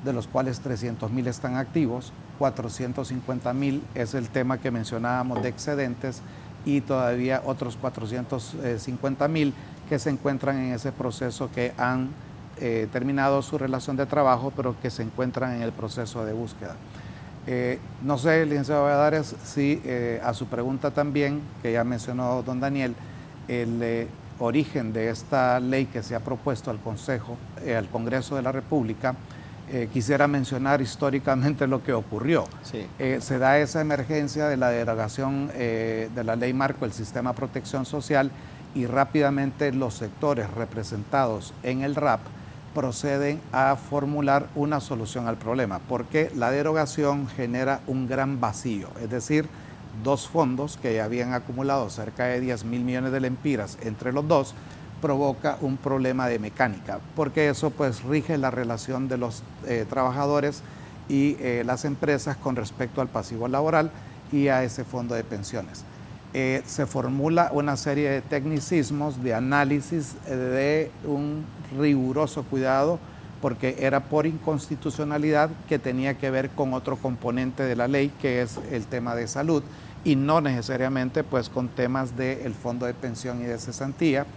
de los cuales 300.000 están activos, 450.000 es el tema que mencionábamos de excedentes, y todavía otros 450.000 que se encuentran en ese proceso, que han terminado su relación de trabajo, pero que se encuentran en el proceso de búsqueda. No sé, licenciado Valladares, si a su pregunta también, que ya mencionó don Daniel, el origen de esta ley que se ha propuesto al Congreso de la República, quisiera mencionar históricamente lo que ocurrió. Sí. Se da esa emergencia de la derogación de la ley marco del sistema de protección social, y rápidamente los sectores representados en el RAP proceden a formular una solución al problema, porque la derogación genera un gran vacío, es decir, dos fondos que ya habían acumulado cerca de 10.000 millones de lempiras entre los dos, provoca un problema de mecánica, porque eso pues rige la relación de los trabajadores y las empresas con respecto al pasivo laboral y a ese fondo de pensiones. Se formula una serie de tecnicismos de análisis de un riguroso cuidado, porque era por inconstitucionalidad que tenía que ver con otro componente de la ley, que es el tema de salud, y no necesariamente pues con temas del fondo de pensión y de cesantía.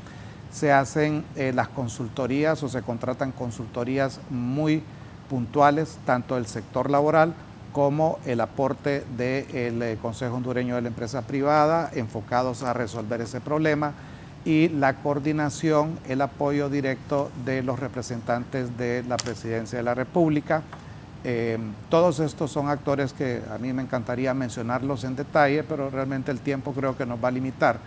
Se hacen las consultorías, o se contratan consultorías muy puntuales, tanto del sector laboral como el aporte del Consejo Hondureño de la Empresa Privada, enfocados a resolver ese problema, y la coordinación, el apoyo directo de los representantes de la Presidencia de la República. Todos estos son actores que a mí me encantaría mencionarlos en detalle, pero realmente el tiempo creo que nos va a limitar.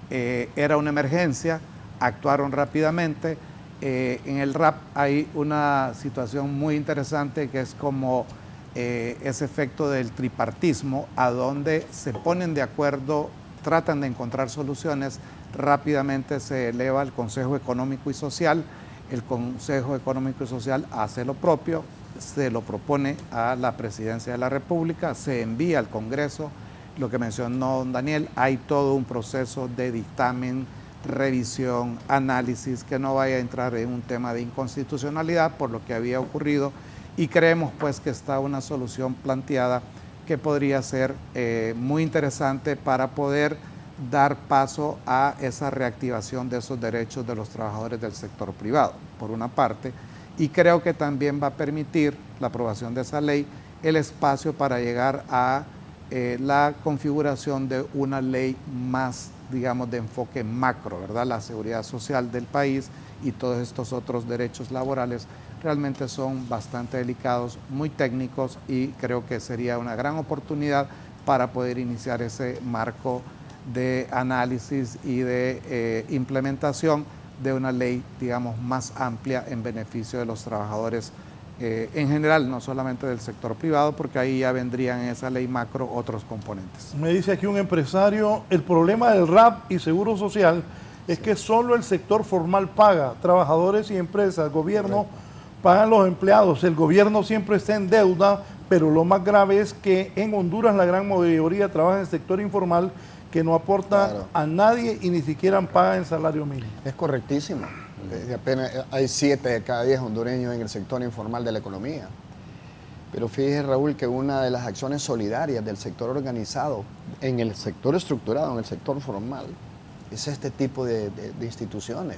Era una emergencia, actuaron rápidamente. En el RAP hay una situación muy interesante, que es como ese efecto del tripartismo, a donde se ponen de acuerdo, tratan de encontrar soluciones, rápidamente se eleva al Consejo Económico y Social, el Consejo Económico y Social hace lo propio, se lo propone a la Presidencia de la República, se envía al Congreso, lo que mencionó don Daniel, hay todo un proceso de dictamen, revisión, análisis, que no vaya a entrar en un tema de inconstitucionalidad por lo que había ocurrido, y creemos pues que está una solución planteada que podría ser muy interesante para poder dar paso a esa reactivación de esos derechos de los trabajadores del sector privado, por una parte, y creo que también va a permitir la aprobación de esa ley el espacio para llegar a la configuración de una ley más, digamos, de enfoque macro, ¿verdad? La seguridad social del país y todos estos otros derechos laborales realmente son bastante delicados, muy técnicos, y creo que sería una gran oportunidad para poder iniciar ese marco de análisis y de implementación de una ley, digamos, más amplia en beneficio de los trabajadores en general, no solamente del sector privado, porque ahí ya vendrían en esa ley macro otros componentes. Me dice aquí un empresario, el problema del RAP y Seguro Social es que solo el sector formal paga, trabajadores y empresas, gobierno pagan los empleados, el gobierno siempre está en deuda, pero lo más grave es que en Honduras la gran mayoría trabaja en el sector informal que no aporta a nadie y ni siquiera paga en salario mínimo. Es correctísimo. Apenas hay 7 de cada 10 hondureños en el sector informal de la economía. Pero fíjese, Raúl, que una de las acciones solidarias del sector organizado, en el sector estructurado, en el sector formal, es este tipo de instituciones.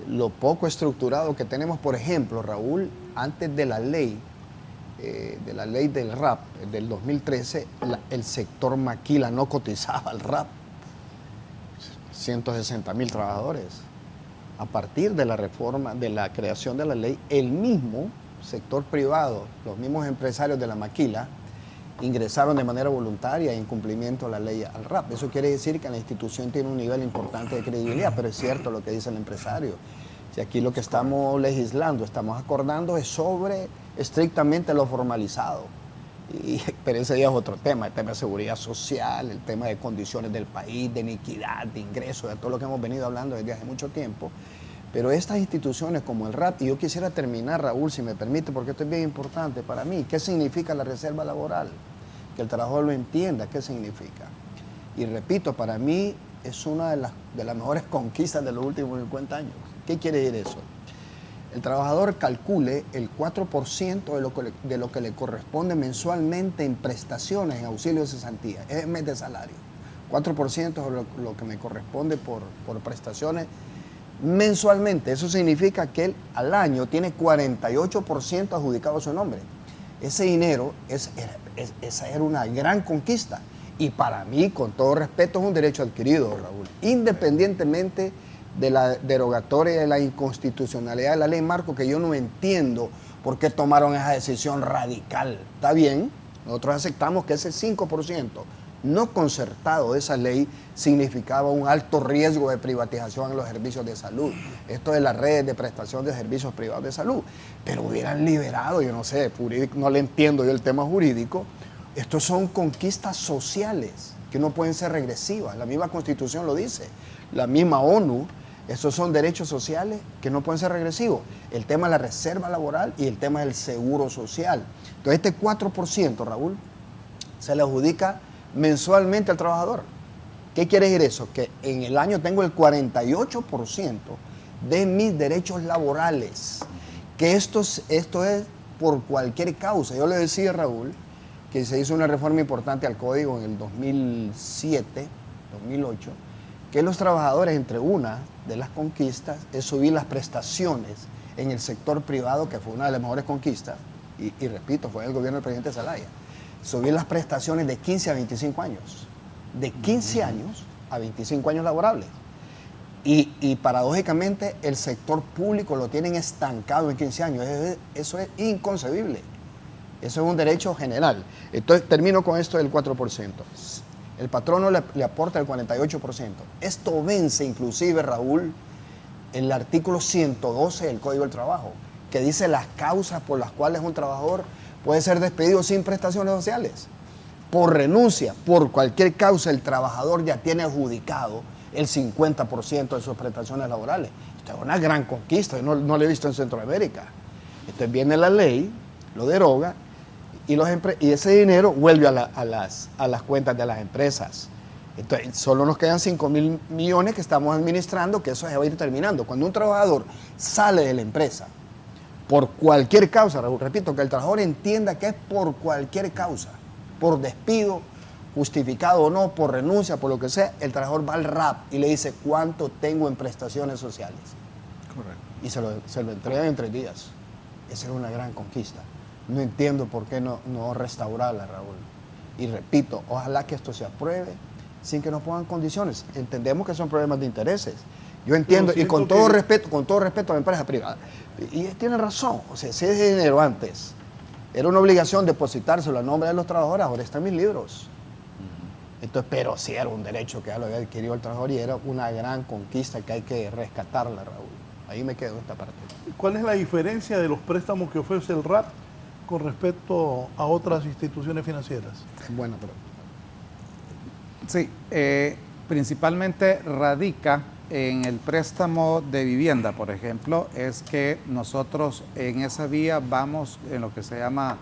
Lo poco estructurado que tenemos, por ejemplo, Raúl, antes de la ley del RAP del 2013, el sector maquila no cotizaba al RAP. 160,000 trabajadores. A partir de la reforma, de la creación de la ley, el mismo sector privado, los mismos empresarios de la maquila, ingresaron de manera voluntaria en cumplimiento de la ley al RAP. Eso quiere decir que la institución tiene un nivel importante de credibilidad, pero es cierto lo que dice el empresario. Si aquí lo que estamos legislando, estamos acordando es sobre estrictamente lo formalizado. Pero ese ya es otro tema, el tema de seguridad social, el tema de condiciones del país, de inequidad, de ingresos, de todo lo que hemos venido hablando desde hace mucho tiempo. Pero estas instituciones como el RAP, y yo quisiera terminar, Raúl, si me permite, porque esto es bien importante para mí. ¿Qué significa la reserva laboral? Que el trabajador lo entienda, ¿qué significa? Y repito, para mí es una de las mejores conquistas de los últimos 50 años. ¿Qué quiere decir eso? El trabajador calcule el 4% de lo que le corresponde mensualmente en prestaciones, en auxilio de cesantía, es el mes de salario. 4% es lo que me corresponde por prestaciones mensualmente. Eso significa que él al año tiene 48% adjudicado a su nombre. Ese dinero, esa era una gran conquista. Y para mí, con todo respeto, es un derecho adquirido, Raúl, independientemente de la derogatoria y de la inconstitucionalidad de la ley marco, que yo no entiendo por qué tomaron esa decisión radical. Está bien, nosotros aceptamos que ese 5% no concertado de esa ley significaba un alto riesgo de privatización en los servicios de salud. Esto de las redes de prestación de servicios privados de salud. Pero hubieran liberado, yo no sé, no le entiendo yo el tema jurídico. Estos son conquistas sociales que no pueden ser regresivas. La misma Constitución lo dice, la misma ONU. Estos son derechos sociales que no pueden ser regresivos. El tema de la reserva laboral y el tema del seguro social. Entonces, este 4%, Raúl, se le adjudica mensualmente al trabajador. ¿Qué quiere decir eso? Que en el año tengo el 48% de mis derechos laborales. Que esto es por cualquier causa. Yo le decía, Raúl, que se hizo una reforma importante al código en el 2007, 2008, que los trabajadores, entre una de las conquistas, es subir las prestaciones en el sector privado, que fue una de las mejores conquistas, y repito, fue el gobierno del presidente Zelaya, subir las prestaciones de 15 a 25 años, de 15 años a 25 años laborables. Y paradójicamente el sector público lo tienen estancado en 15 años, eso es inconcebible, eso es un derecho general. Entonces termino con esto del 4%. El patrono le aporta el 48%. Esto vence inclusive, Raúl, el artículo 112 del Código del Trabajo, que dice las causas por las cuales un trabajador puede ser despedido sin prestaciones sociales. Por renuncia, por cualquier causa, el trabajador ya tiene adjudicado el 50% de sus prestaciones laborales. Esto es una gran conquista, no lo he visto en Centroamérica. Entonces viene la ley, lo deroga, y ese dinero vuelve a las cuentas de las empresas. Entonces, solo nos quedan 5,000 millones que estamos administrando, que eso se va a ir terminando. Cuando un trabajador sale de la empresa por cualquier causa, repito, que el trabajador entienda que es por cualquier causa, por despido, justificado o no, por renuncia, por lo que sea, el trabajador va al RAP y le dice cuánto tengo en prestaciones sociales. Correcto. Y se lo entregan en 3 días. Esa era una gran conquista. No entiendo por qué no restaurarla, Raúl. Y repito, ojalá que esto se apruebe sin que nos pongan condiciones. Entendemos que son problemas de intereses. Yo entiendo, y con todo respeto a la empresa privada. Y tiene razón, o sea, si ese dinero antes Era una obligación depositárselo a nombre de los trabajadores, ahora está en mis libros. Entonces, pero sí era un derecho que ya lo había adquirido el trabajador y era una gran conquista que hay que rescatarla, Raúl. Ahí me quedo esta parte. ¿Cuál es la diferencia de los préstamos que ofrece el RAP con respecto a otras instituciones financieras? Bueno, pero... Sí, principalmente radica en el préstamo de vivienda, por ejemplo, es que nosotros en esa vía vamos en lo que se llama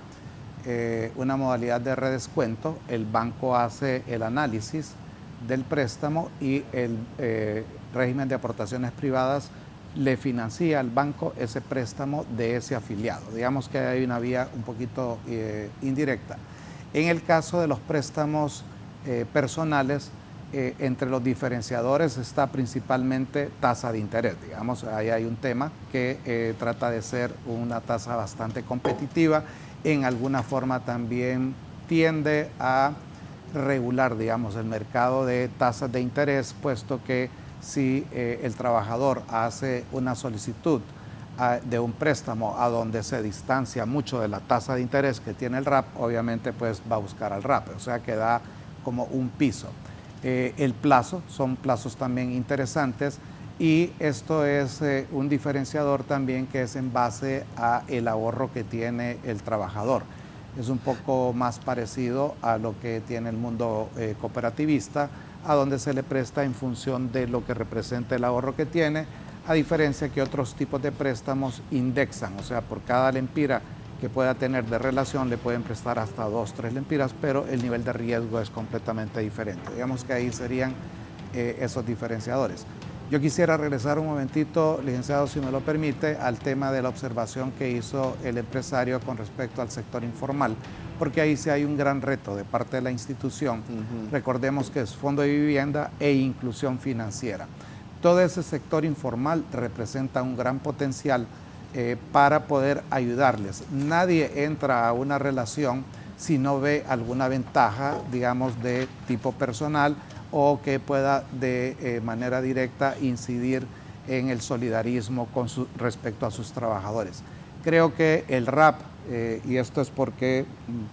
una modalidad de redescuento. El banco hace el análisis del préstamo y el régimen de aportaciones privadas le financia al banco ese préstamo de ese afiliado. Digamos que hay una vía un poquito indirecta. En el caso de los préstamos personales, entre los diferenciadores está principalmente tasa de interés. Digamos, ahí hay un tema que trata de ser una tasa bastante competitiva. En alguna forma también tiende a regular, digamos, el mercado de tasas de interés, puesto que si el trabajador hace una solicitud de un préstamo a donde se distancia mucho de la tasa de interés que tiene el RAP, obviamente pues va a buscar al RAP, o sea que da como un piso. El plazo, son plazos también interesantes y esto es un diferenciador también que es en base a el ahorro que tiene el trabajador. Es un poco más parecido a lo que tiene el mundo cooperativista, a donde se le presta en función de lo que representa el ahorro que tiene, a diferencia que otros tipos de préstamos indexan, o sea, por cada lempira que pueda tener de relación le pueden prestar hasta 2, 3 lempiras, pero el nivel de riesgo es completamente diferente. Digamos que ahí serían esos diferenciadores. Yo quisiera regresar un momentito, licenciado, si me lo permite, al tema de la observación que hizo el empresario con respecto al sector informal, porque ahí sí hay un gran reto de parte de la institución. Recordemos que es Fondo de Vivienda e Inclusión Financiera. Todo ese sector informal representa un gran potencial para poder ayudarles. Nadie entra a una relación si no ve alguna ventaja, digamos, de tipo personal o que pueda de manera directa incidir en el solidarismo respecto a sus trabajadores. Creo que el RAP, y esto es porque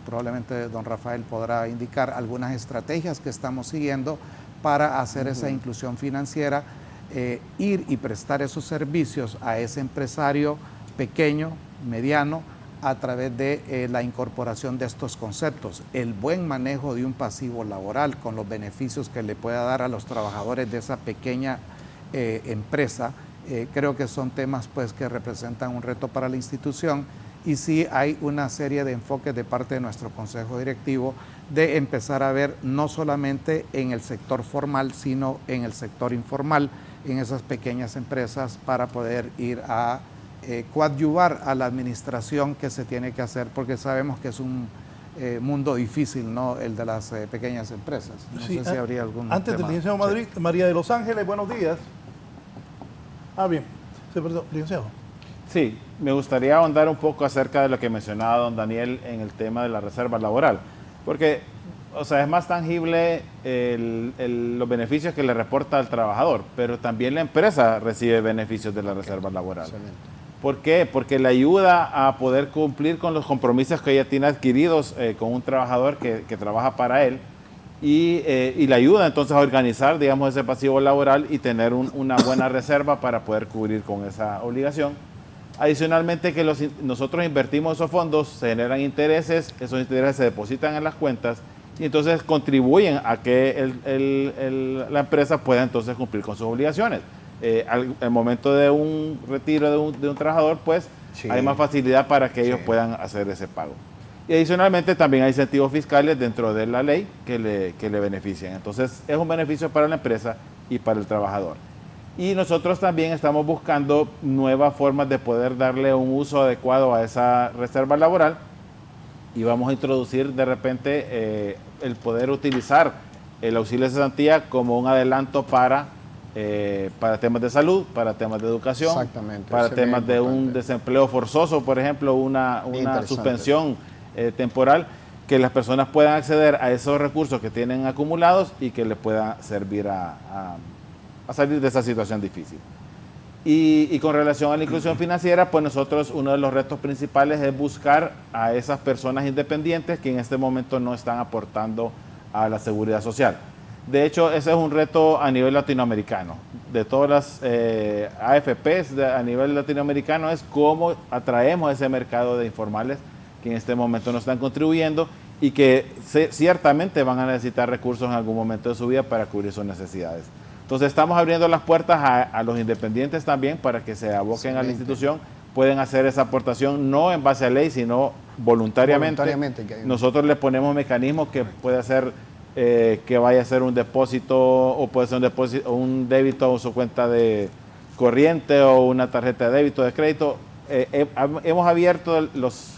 probablemente don Rafael podrá indicar algunas estrategias que estamos siguiendo para hacer esa inclusión financiera, ir y prestar esos servicios a ese empresario pequeño, mediano, a través de la incorporación de estos conceptos, el buen manejo de un pasivo laboral con los beneficios que le pueda dar a los trabajadores de esa pequeña empresa. Creo que son temas pues que representan un reto para la institución y sí hay una serie de enfoques de parte de nuestro consejo directivo de empezar a ver no solamente en el sector formal, sino en el sector informal, en esas pequeñas empresas para poder ir a coadyuvar a la administración que se tiene que hacer, porque sabemos que es un mundo difícil, ¿no? El de las pequeñas empresas. No sé si habría algún antes del licenciado Madrid, María de Los Ángeles, buenos días. Bien, perdón, licenciado. Sí, me gustaría ahondar un poco acerca de lo que mencionaba don Daniel en el tema de la reserva laboral, porque, o sea, es más tangible los beneficios que le reporta al trabajador, pero también la empresa recibe beneficios de la reserva laboral. Excelente. ¿Por qué? Porque le ayuda a poder cumplir con los compromisos que ella tiene adquiridos con un trabajador que trabaja para él y le ayuda entonces a organizar, digamos, ese pasivo laboral y tener una buena reserva para poder cubrir con esa obligación. Adicionalmente que nosotros invertimos esos fondos, se generan intereses, esos intereses se depositan en las cuentas y entonces contribuyen a que la empresa pueda entonces cumplir con sus obligaciones. Al momento de un retiro de un trabajador, pues sí, hay más facilidad para que ellos puedan hacer ese pago. Y adicionalmente también hay incentivos fiscales dentro de la ley que le benefician. Entonces es un beneficio para la empresa y para el trabajador. Y nosotros también estamos buscando nuevas formas de poder darle un uso adecuado a esa reserva laboral y vamos a introducir de repente el poder utilizar el auxilio de cesantía como un adelanto para temas de salud, para temas de educación, para temas de un desempleo forzoso, por ejemplo, una suspensión temporal, que las personas puedan acceder a esos recursos que tienen acumulados y que les puedan servir a salir de esa situación difícil. Y con relación a la inclusión financiera, pues nosotros uno de los retos principales es buscar a esas personas independientes que en este momento no están aportando a la seguridad social. De hecho, ese es un reto a nivel latinoamericano. De todas las AFPs a nivel latinoamericano es cómo atraemos a ese mercado de informales que en este momento no están contribuyendo y que ciertamente van a necesitar recursos en algún momento de su vida para cubrir sus necesidades. Entonces estamos abriendo las puertas a los independientes también para que se aboquen a la institución, pueden hacer esa aportación no en base a ley, sino voluntariamente. Nosotros le ponemos mecanismos que puede hacer que vaya a ser un depósito o puede ser un depósito, un débito a su cuenta de corriente o una tarjeta de débito, de crédito. Hemos abierto los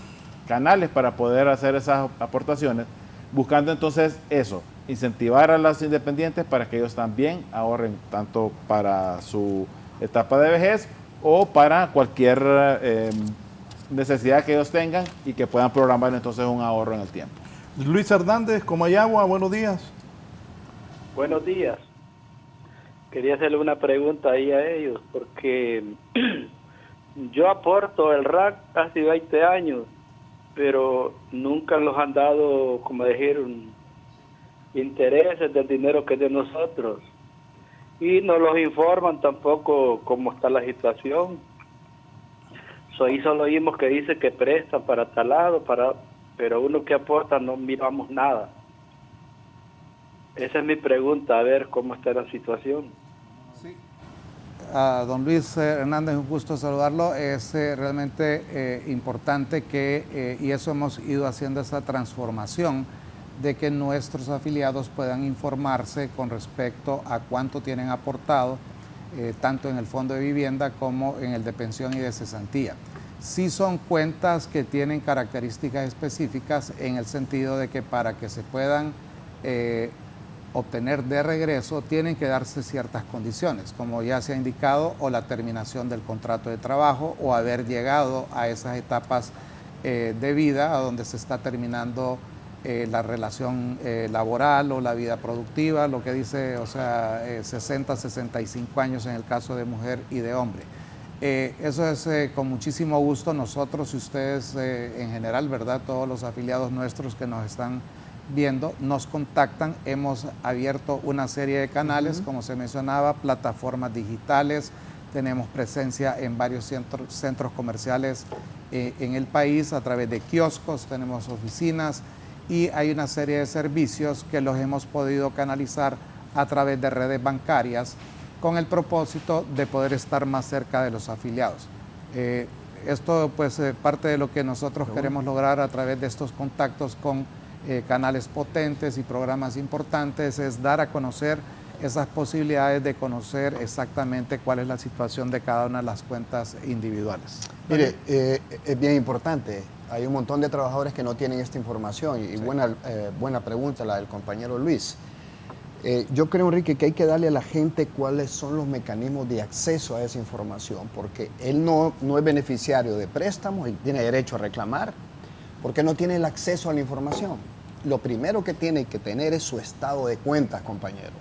canales para poder hacer esas aportaciones, buscando entonces eso, incentivar a los independientes para que ellos también ahorren tanto para su etapa de vejez o para cualquier necesidad que ellos tengan y que puedan programar entonces un ahorro en el tiempo. Luis Hernández, Comayagua, buenos días. Buenos días. Quería hacerle una pregunta ahí a ellos, porque yo aporto el RAC hace 20 años, pero nunca nos han dado, como dijeron, intereses del dinero que es de nosotros. Y no los informan tampoco cómo está la situación. Ahí solo oímos que dice que prestan para tal lado, pero uno que aporta no miramos nada. Esa es mi pregunta, a ver cómo está la situación. Sí. Don Luis Hernández, un gusto saludarlo. Es realmente importante que, y eso hemos ido haciendo esa transformación, de que nuestros afiliados puedan informarse con respecto a cuánto tienen aportado, tanto en el Fondo de Vivienda como en el de Pensión y de Cesantía. Sí son cuentas que tienen características específicas en el sentido de que para que se puedan obtener de regreso tienen que darse ciertas condiciones, como ya se ha indicado, o la terminación del contrato de trabajo o haber llegado a esas etapas de vida a donde se está terminando la relación laboral o la vida productiva, lo que dice, o sea, 60, 65 años en el caso de mujer y de hombre. Eso es con muchísimo gusto nosotros y ustedes en general, ¿verdad? Todos los afiliados nuestros que nos están viendo, nos contactan. Hemos abierto una serie de canales, como se mencionaba, plataformas digitales, tenemos presencia en varios centros comerciales en el país a través de kioscos, tenemos oficinas y hay una serie de servicios que los hemos podido canalizar a través de redes bancarias con el propósito de poder estar más cerca de los afiliados. Esto pues parte de lo que nosotros queremos lograr a través de estos contactos con canales potentes y programas importantes es dar a conocer esas posibilidades de conocer exactamente cuál es la situación de cada una de las cuentas individuales. Mire, es bien importante. Hay un montón de trabajadores que no tienen esta información y sí. Buena pregunta la del compañero Luis. Yo creo, Enrique, que hay que darle a la gente cuáles son los mecanismos de acceso a esa información, porque él no es beneficiario de préstamos y tiene derecho a reclamar, porque no tiene el acceso a la información. Lo primero que tiene que tener es su estado de cuentas, compañero.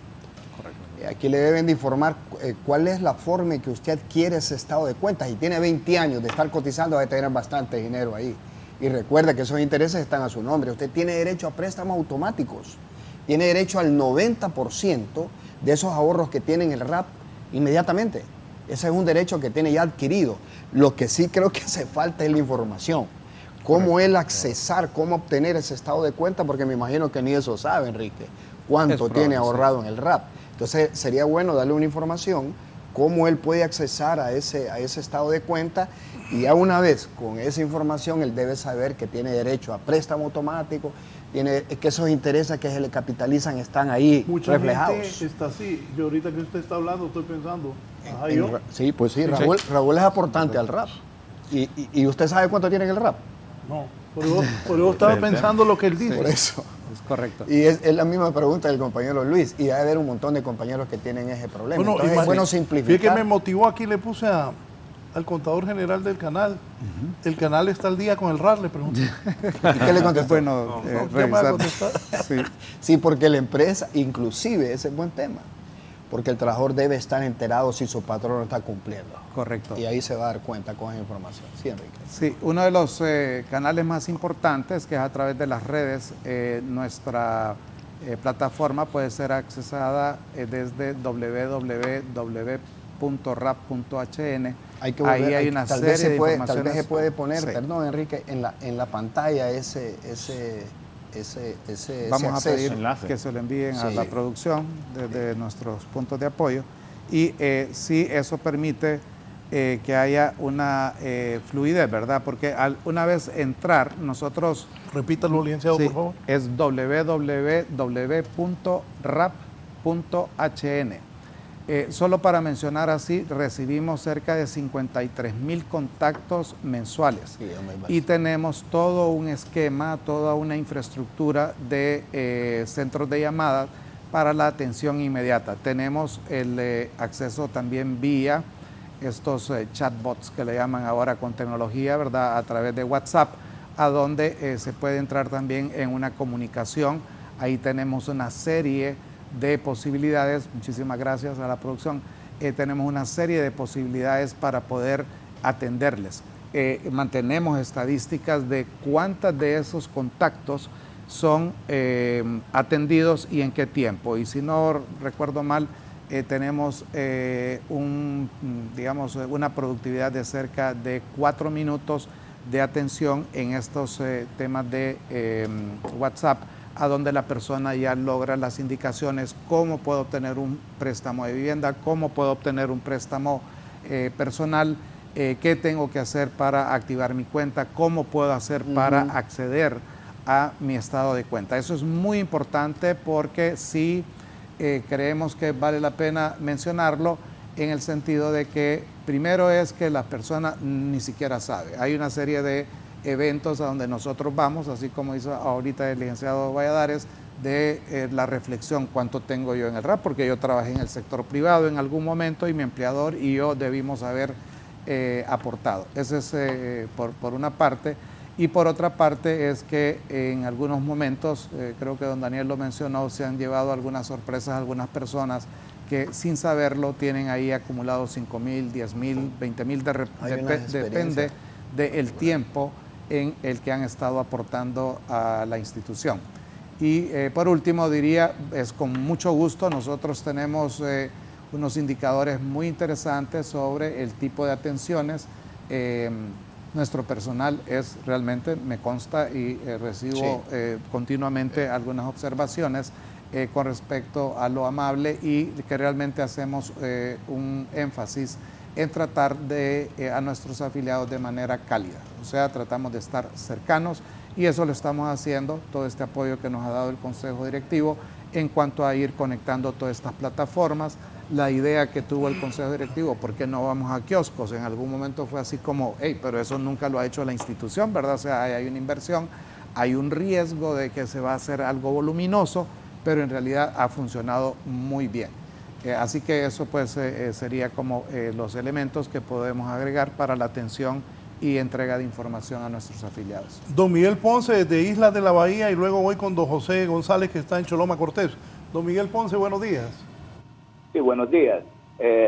Correcto. Aquí le deben de informar cuál es la forma en que usted adquiere ese estado de cuentas. Y tiene 20 años de estar cotizando, va a tener bastante dinero ahí. Y recuerda que esos intereses están a su nombre. Usted tiene derecho a préstamos automáticos. Tiene derecho al 90% de esos ahorros que tiene en el RAP inmediatamente. Ese es un derecho que tiene ya adquirido. Lo que sí creo que hace falta es la información. Cómo él accesar, cómo obtener ese estado de cuenta, porque me imagino que ni eso sabe, Enrique, cuánto tiene ahorrado en el RAP. Entonces sería bueno darle una información, cómo él puede accesar a ese estado de cuenta, y ya una vez con esa información él debe saber que tiene derecho a préstamo automático, que esos intereses que se le capitalizan están ahí mucha reflejados. Gente está así. Yo ahorita que usted está hablando estoy pensando, sí, pues sí, Raúl es aportante al RAP. ¿Y usted sabe cuánto tiene en el RAP? No, pero yo estaba pensando lo que él dice. Por eso. Es correcto. Y es la misma pregunta del compañero Luis. Y debe haber un montón de compañeros que tienen ese problema. Bueno, entonces es bueno simplificar. Fíjate que me motivó aquí, le puse al contador general del canal. El canal está al día con el RAP, le pregunté. ¿Y qué le contestó? Bueno, ¿qué me va a contestar? Sí, porque la empresa, inclusive, ese es buen tema, porque el trabajador debe estar enterado si su patrón no está cumpliendo. Correcto. Y ahí se va a dar cuenta con esa información. Sí, Enrique. Sí, uno de los canales más importantes, que es a través de las redes, nuestra plataforma puede ser accesada desde www.rap.hn. Hay que ahí hay una serie de informaciones. Tal vez se puede poner, sí. Perdón, Enrique, en la pantalla ese Vamos a pedir enlace que se lo envíen a la producción desde nuestros puntos de apoyo, y sí, eso permite que haya una fluidez, ¿verdad? Porque una vez entrar, nosotros... Repítalo, licenciado, por favor. Es www.rap.hn. Solo para mencionar así, recibimos cerca de 53,000 contactos mensuales, y tenemos todo un esquema, toda una infraestructura de centros de llamadas para la atención inmediata. Tenemos el acceso también vía estos chatbots que le llaman ahora con tecnología, ¿verdad?, a través de WhatsApp, a donde se puede entrar también en una comunicación. Ahí tenemos una serie de posibilidades, muchísimas gracias a la producción, tenemos una serie de posibilidades para poder atenderles. Mantenemos estadísticas de cuántas de esos contactos son atendidos y en qué tiempo. Y si no recuerdo mal, tenemos una productividad de cerca de 4 minutos de atención en estos temas de WhatsApp, a donde la persona ya logra las indicaciones: cómo puedo obtener un préstamo de vivienda, cómo puedo obtener un préstamo personal, qué tengo que hacer para activar mi cuenta, cómo puedo hacer para acceder a mi estado de cuenta. Eso es muy importante, porque sí creemos que vale la pena mencionarlo, en el sentido de que primero es que la persona ni siquiera sabe. Hay una serie de eventos a donde nosotros vamos, así como hizo ahorita el licenciado Valladares, de la reflexión: cuánto tengo yo en el RAP, porque yo trabajé en el sector privado en algún momento y mi empleador y yo debimos haber aportado. Ese es por una parte. Y por otra parte es que en algunos momentos, creo que don Daniel lo mencionó, se han llevado algunas sorpresas a algunas personas que sin saberlo tienen ahí acumulados 5,000, 10,000, 20,000, depende del tiempo en el que han estado aportando a la institución. Y por último diría, es con mucho gusto, nosotros tenemos unos indicadores muy interesantes sobre el tipo de atenciones. Nuestro personal es realmente, me consta y recibo continuamente algunas observaciones con respecto a lo amable, y que realmente hacemos un énfasis en tratar a nuestros afiliados de manera cálida. O sea, tratamos de estar cercanos, y eso lo estamos haciendo, todo este apoyo que nos ha dado el Consejo Directivo en cuanto a ir conectando todas estas plataformas. La idea que tuvo el Consejo Directivo: ¿por qué no vamos a kioscos? En algún momento fue así como, hey, pero eso nunca lo ha hecho la institución, ¿verdad? O sea, hay una inversión, hay un riesgo de que se va a hacer algo voluminoso, pero en realidad ha funcionado muy bien. Así que eso pues sería como los elementos que podemos agregar para la atención y entrega de información a nuestros afiliados. Don Miguel Ponce, de Islas de la Bahía, y luego voy con don José González, que está en Choloma Cortés. Don Miguel Ponce, buenos días. Sí, buenos días.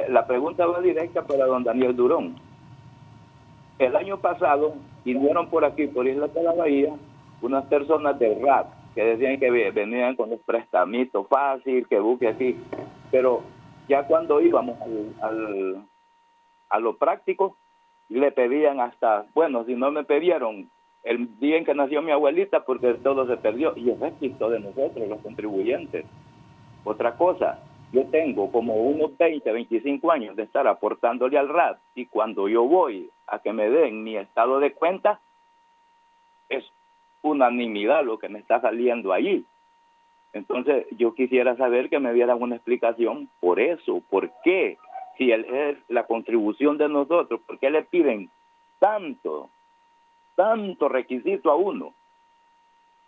La pregunta va directa para don Daniel Durón. El año pasado vinieron por aquí, por Islas de la Bahía, unas personas del RAP que decían que venían con los prestamitos fácil, que busque aquí. Pero ya cuando íbamos a lo práctico, le pedían hasta, bueno, si no me pidieron el día en que nació mi abuelita, porque todo se perdió, y el resto de nosotros, los contribuyentes. Otra cosa, yo tengo como unos 20, 25 años de estar aportándole al RAP, y cuando yo voy a que me den mi estado de cuenta, es unanimidad lo que me está saliendo allí. Entonces, yo quisiera saber que me dieran una explicación por eso, por qué, si es la contribución de nosotros, por qué le piden tanto requisito a uno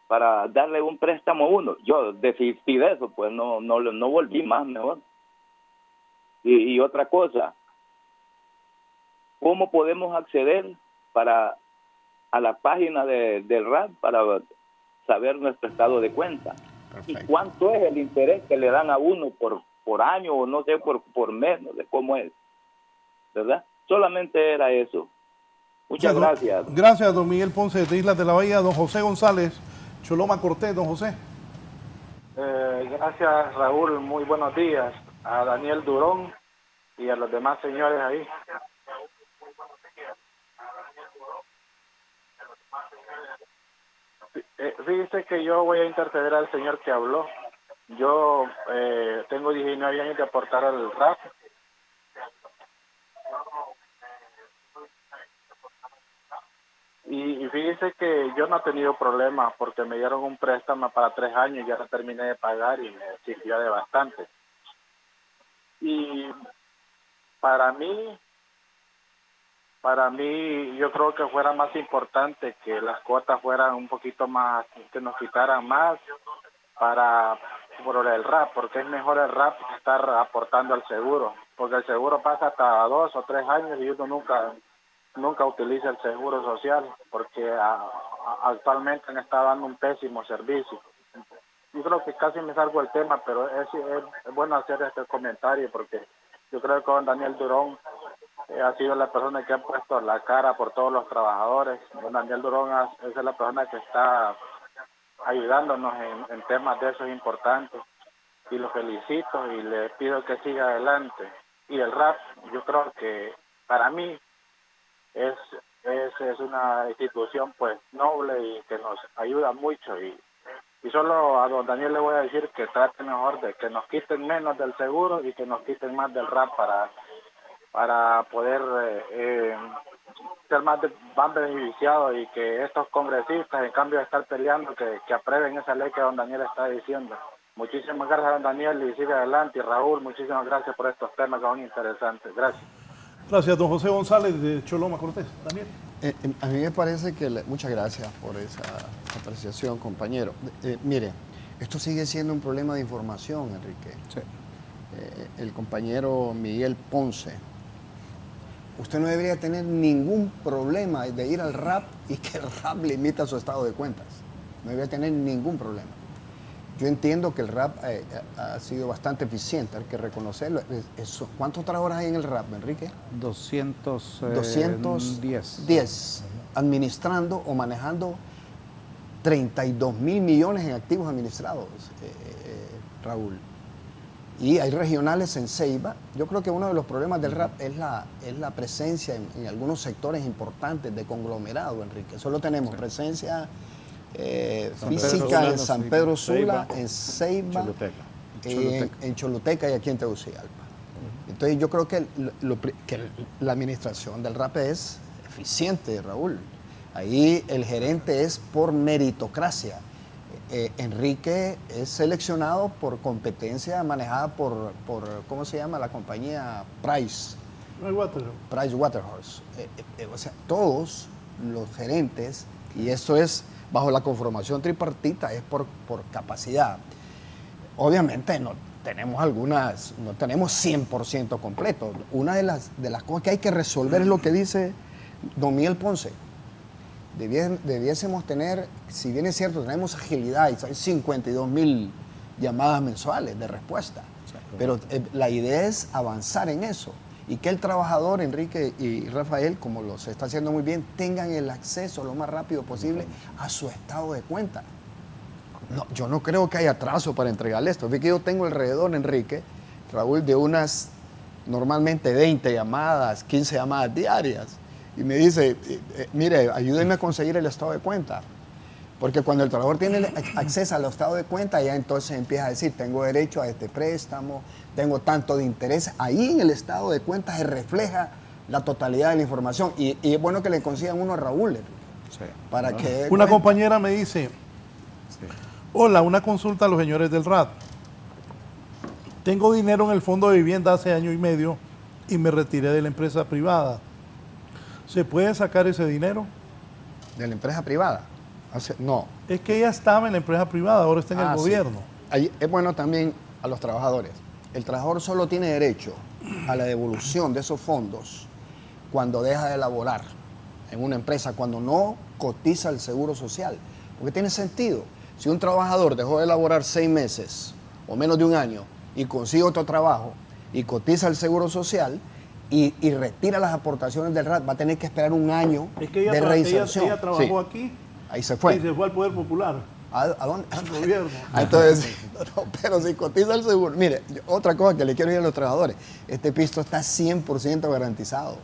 para darle un préstamo a uno. Yo desistí de eso, pues no volví más, mejor. Y otra cosa, ¿cómo podemos acceder a la página del RAP para saber nuestro estado de cuenta? Perfecto. ¿Y cuánto es el interés que le dan a uno por año o no sé, por mes, no sé cómo es, ¿verdad? Solamente era eso. Muchas gracias. Gracias, don Miguel Ponce de Islas de la Bahía. Don José González, Choloma Cortés. Don José. Gracias, Raúl. Muy buenos días a Daniel Durón y a los demás señores ahí. Fíjese que yo voy a interceder al señor que habló. Yo tengo 19 años de aportar al RAP. Y fíjese que yo no he tenido problemas porque me dieron un préstamo para 3 años y ya lo terminé de pagar y me sirvió de bastante. Y para mí yo creo que fuera más importante que las cuotas fueran un poquito más, que nos quitaran más por el RAP, porque es mejor el RAP que estar aportando al seguro, porque el seguro pasa hasta 2 o 3 años y uno nunca utiliza el seguro social, porque actualmente han estado dando un pésimo servicio. Yo creo que casi me salgo del tema, pero es bueno hacer este comentario, porque yo creo que don Daniel Durón ha sido la persona que ha puesto la cara por todos los trabajadores. Don Daniel Durón es la persona que está ayudándonos en temas de esos importantes, y lo felicito y le pido que siga adelante. Y el RAP, yo creo que para mí es una institución pues noble y que nos ayuda mucho, y solo a don Daniel le voy a decir que trate mejor de que nos quiten menos del seguro y que nos quiten más del RAP para poder ser más beneficiados, y que estos congresistas, en cambio de estar peleando, que aprueben esa ley que don Daniel está diciendo. Muchísimas gracias, don Daniel, y sigue adelante. Y Raúl, muchísimas gracias por estos temas que son interesantes. Gracias. Gracias, don José González de Choloma Cortés. Daniel. A mí me parece que, muchas gracias por esa apreciación, compañero. Mire, esto sigue siendo un problema de información, Enrique. Sí. El compañero Miguel Ponce, usted no debería tener ningún problema de ir al RAP y que el RAP le emita su estado de cuentas. No debería tener ningún problema. Yo entiendo que el RAP ha sido bastante eficiente, hay que reconocerlo. ¿Cuántas horas hay en el RAP, Enrique? 210. Administrando o manejando 32.000 millones en activos administrados, Raúl. Y hay regionales en Ceiba. Yo creo que uno de los problemas del RAP es la presencia en algunos sectores importantes de conglomerado, Enrique. Solo tenemos presencia física en San Pedro Sula, en Ceiba, en Choluteca y aquí en Tegucigalpa. Entonces yo creo que la administración del RAP es eficiente, Raúl. Ahí el gerente es por meritocracia. Enrique es seleccionado por competencia manejada por ¿cómo se llama? La compañía Pricewaterhouse. O sea, todos los gerentes, y eso es bajo la conformación tripartita, es por capacidad. Obviamente no tenemos 100% completo. Una de las cosas que hay que resolver es lo que dice don Miguel Ponce. Debiésemos tener, si bien es cierto, tenemos agilidad y hay 52.000 llamadas mensuales de respuesta, pero la idea es avanzar en eso y que el trabajador, Enrique y Rafael, como lo se está haciendo muy bien, tengan el acceso lo más rápido posible a su estado de cuenta. No, yo no creo que haya atraso para entregarle esto. Fíjate que yo tengo alrededor, Enrique, Raúl, de unas normalmente 20 llamadas, 15 llamadas diarias. Y me dice, mire, ayúdenme a conseguir el estado de cuenta. Porque cuando el trabajador tiene acceso al estado de cuenta, ya entonces empieza a decir, tengo derecho a este préstamo, tengo tanto de interés. Ahí en el estado de cuenta se refleja la totalidad de la información. Y es bueno que le consigan uno a Raúl. Sí. Para que una compañera me dice, hola, una consulta a los señores del RAP. Tengo dinero en el fondo de vivienda hace año y medio y me retiré de la empresa privada. ¿Se puede sacar ese dinero? ¿De la empresa privada? No. Es que ella estaba en la empresa privada, ahora está en el gobierno. Sí. Es bueno también a los trabajadores. El trabajador solo tiene derecho a la devolución de esos fondos cuando deja de laborar en una empresa, cuando no cotiza el seguro social. Porque tiene sentido. Si un trabajador dejó de laborar 6 meses o menos de un año y consigue otro trabajo y cotiza el Seguro Social y retira las aportaciones del RAT, va a tener que esperar un año de reinserción. Ella trabajó aquí. Ahí se fue. Y se fue al Poder Popular. ¿A dónde? Al gobierno. Entonces, no, pero si cotiza el seguro. Mire, otra cosa que le quiero decir a los trabajadores, este piso está 100% garantizado.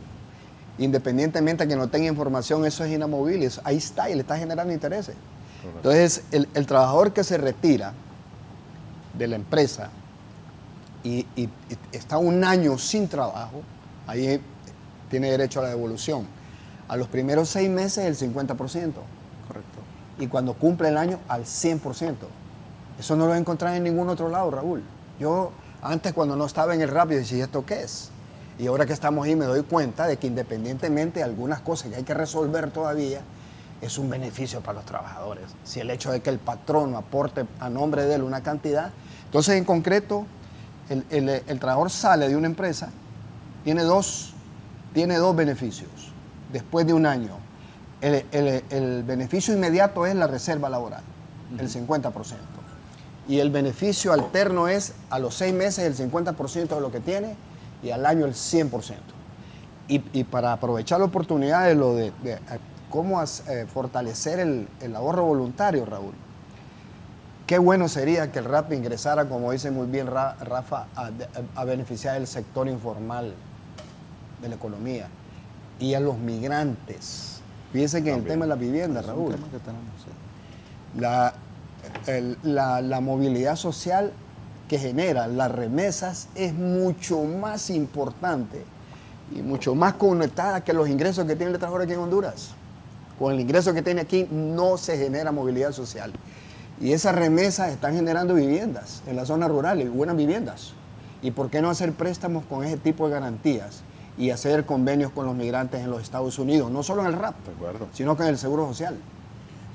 Independientemente de que no tenga información, eso es inamovible. Ahí está y le está generando intereses. Entonces, el trabajador que se retira de la empresa y está un año sin trabajo, ahí tiene derecho a la devolución. A los primeros 6 meses el 50%. Correcto. Y cuando cumple el año al 100%. Eso no lo he encontrado en ningún otro lado, Raúl. Yo antes cuando no estaba en el RAP, yo decía, ¿esto qué es? Y ahora que estamos ahí me doy cuenta de que independientemente de algunas cosas que hay que resolver todavía, es un beneficio para los trabajadores. Si el hecho de que el patrono aporte a nombre de él una cantidad. Entonces, en concreto, el trabajador sale de una empresa, tiene dos beneficios después de un año. El beneficio inmediato es la reserva laboral, el 50%. Y el beneficio alterno es a los 6 meses el 50% de lo que tiene y al año el 100%. Y para aprovechar la oportunidad de lo de cómo fortalecer el ahorro voluntario, Raúl, qué bueno sería que el RAP ingresara, como dice muy bien Rafa, a beneficiar el sector informal de la economía y a los migrantes. Fíjense que en el tema de la vivienda, Raúl, la movilidad social que genera las remesas es mucho más importante y mucho más conectada que los ingresos que tiene el trabajador aquí en Honduras. Con el ingreso que tiene aquí no se genera movilidad social. Y esas remesas están generando viviendas en las zonas rurales, buenas viviendas. ¿Y por qué no hacer préstamos con ese tipo de garantías y hacer convenios con los migrantes en los Estados Unidos? No solo en el RAP, sino con el Seguro Social.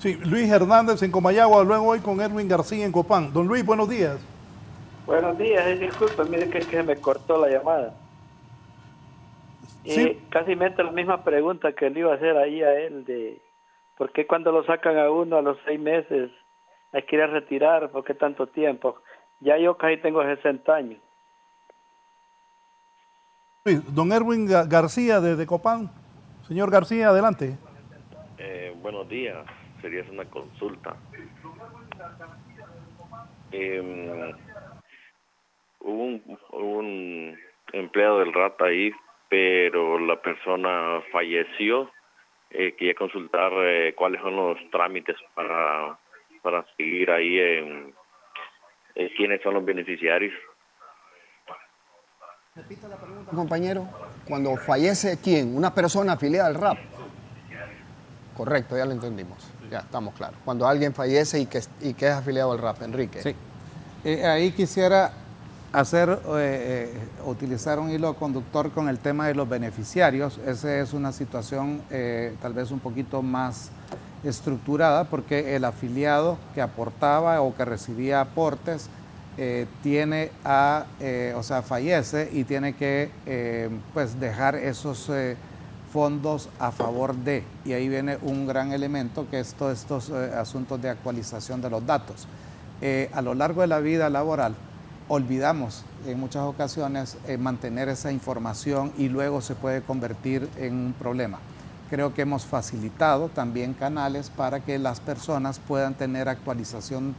Sí, Luis Hernández en Comayagua, luego hoy con Erwin García en Copán. Don Luis, buenos días. Buenos días, disculpe, mire que se me cortó la llamada. Sí. Casi la misma pregunta que le iba a hacer ahí a él de por qué cuando lo sacan a uno a los 6 meses hay que ir a retirar, por qué tanto tiempo. Ya yo casi tengo 60 años. Sí, don Erwin García desde Copán. Señor García, adelante. Buenos días, sería una consulta. Hubo un empleado del RAT ahí, pero la persona falleció. Quería consultar cuáles son los trámites para seguir ahí, quiénes son los beneficiarios. Repita la pregunta, compañero. Cuando fallece, ¿quién? ¿Una persona afiliada al RAP? Correcto, ya lo entendimos. Ya estamos claros. Cuando alguien fallece y que es afiliado al RAP, Enrique. Sí. Ahí quisiera utilizar un hilo conductor con el tema de los beneficiarios. Esa es una situación tal vez un poquito más estructurada, porque el afiliado que aportaba o que recibía aportes fallece y tiene que pues dejar esos fondos a favor de, y ahí viene un gran elemento que es todos estos asuntos de actualización de los datos. A lo largo de la vida laboral olvidamos en muchas ocasiones mantener esa información y luego se puede convertir en un problema. Creo que hemos facilitado también canales para que las personas puedan tener actualización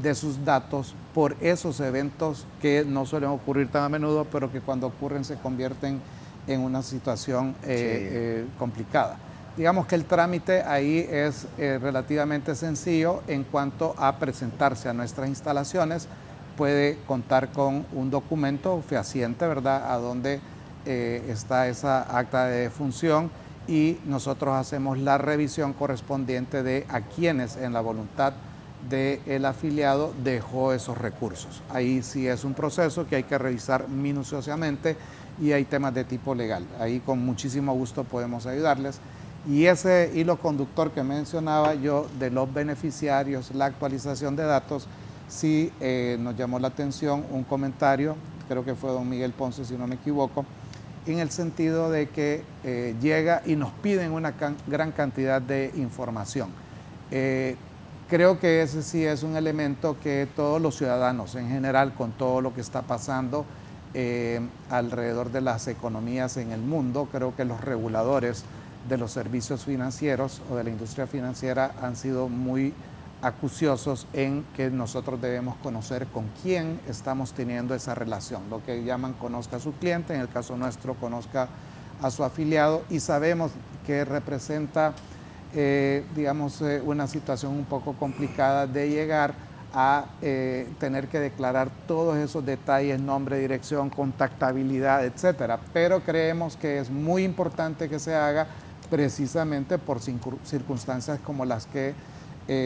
de sus datos por esos eventos que no suelen ocurrir tan a menudo, pero que cuando ocurren se convierten en una situación complicada. Digamos que el trámite ahí es relativamente sencillo en cuanto a presentarse a nuestras instalaciones. Puede contar con un documento fehaciente, ¿verdad?, a donde está esa acta de defunción, y nosotros hacemos la revisión correspondiente de a quienes en la voluntad del afiliado dejó esos recursos. Ahí sí es un proceso que hay que revisar minuciosamente y hay temas de tipo legal. Ahí con muchísimo gusto podemos ayudarles. Y ese hilo conductor que mencionaba yo de los beneficiarios, la actualización de datos, sí nos llamó la atención un comentario, creo que fue don Miguel Ponce si no me equivoco, en el sentido de que llega y nos piden una gran cantidad de información. creo que ese sí es un elemento que todos los ciudadanos en general, con todo lo que está pasando alrededor de las economías en el mundo, creo que los reguladores de los servicios financieros o de la industria financiera han sido muy acuciosos en que nosotros debemos conocer con quién estamos teniendo esa relación, lo que llaman conozca a su cliente, en el caso nuestro conozca a su afiliado, y sabemos que representa digamos una situación un poco complicada de llegar a tener que declarar todos esos detalles, nombre, dirección, contactabilidad, etcétera, pero creemos que es muy importante que se haga precisamente por circunstancias como las que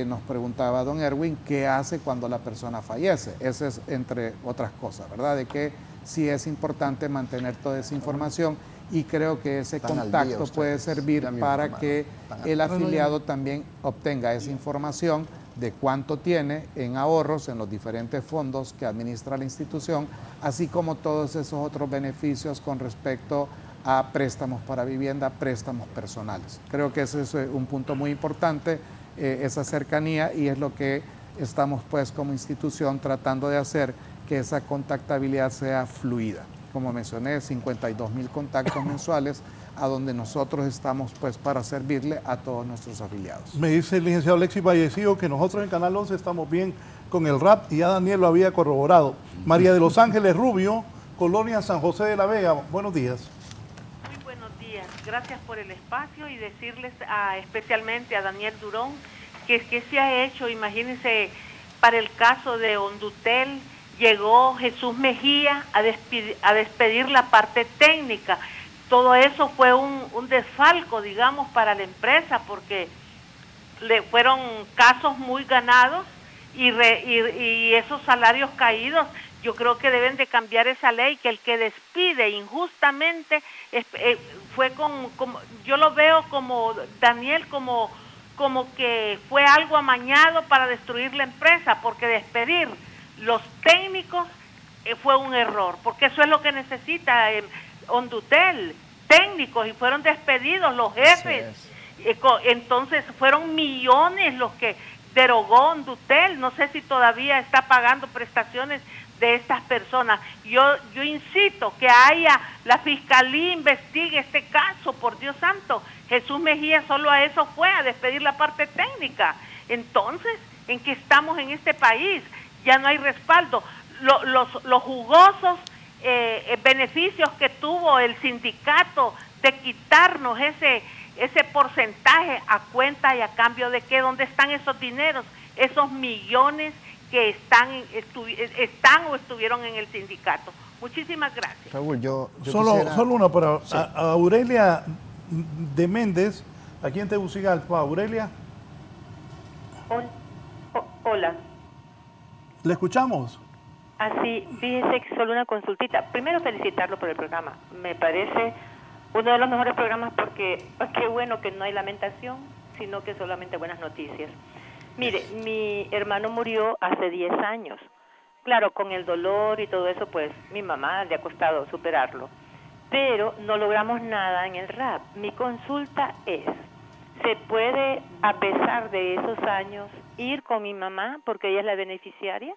nos preguntaba don Erwin, ¿qué hace cuando la persona fallece? Ese es entre otras cosas, ¿verdad? De que sí es importante mantener toda esa información, y creo que ese contacto puede servir para que el afiliado también obtenga esa información de cuánto tiene en ahorros en los diferentes fondos que administra la institución, así como todos esos otros beneficios con respecto a préstamos para vivienda, préstamos personales. Creo que ese es un punto muy importante, esa cercanía, y es lo que estamos pues como institución tratando de hacer, que esa contactabilidad sea fluida. Como mencioné, 52,000 contactos mensuales, a donde nosotros estamos pues para servirle a todos nuestros afiliados. Me dice el licenciado Alexis Vallecillo que nosotros en Canal 11 estamos bien con el RAP, y ya Daniel lo había corroborado. María de Los Ángeles Rubio, Colonia San José de la Vega, buenos días. Muy buenos días, gracias por el espacio, y decirles especialmente a Daniel Durón que se ha hecho. Imagínense, para el caso de Hondutel, llegó Jesús Mejía a despedir la parte técnica. Todo eso fue un desfalco, digamos, para la empresa, porque le fueron casos muy ganados, y esos salarios caídos. Yo creo que deben de cambiar esa ley, que el que despide injustamente fue como yo lo veo como Daniel, como que fue algo amañado para destruir la empresa, porque despedir los técnicos fue un error, porque eso es lo que necesita Hondutel, técnicos, y fueron despedidos los jefes. Entonces fueron millones los que derogó Hondutel. No sé si todavía está pagando prestaciones de estas personas. Yo incito que la fiscalía investigue este caso, por Dios santo. Jesús Mejía solo a eso fue, a despedir la parte técnica. Entonces, ¿en qué estamos en este país? Ya no hay respaldo. Los jugosos beneficios que tuvo el sindicato de quitarnos ese porcentaje, ¿a cuenta y a cambio de qué? ¿Dónde están esos dineros? Esos millones que están o estuvieron en el sindicato. Muchísimas gracias. Raúl, yo solo una para sí. a Aurelia de Méndez, aquí en Tegucigalpa. Aurelia. Hola. ¿Le escuchamos? Así, fíjese que solo una consultita. Primero, felicitarlo por el programa. Me parece uno de los mejores programas, porque qué bueno que no hay lamentación, sino que solamente buenas noticias. Mire, mi hermano murió hace 10 años. Claro, con el dolor y todo eso, pues mi mamá le ha costado superarlo. Pero no logramos nada en el RAP. Mi consulta es, ¿se puede, a pesar de esos años, ir con mi mamá porque ella es la beneficiaria?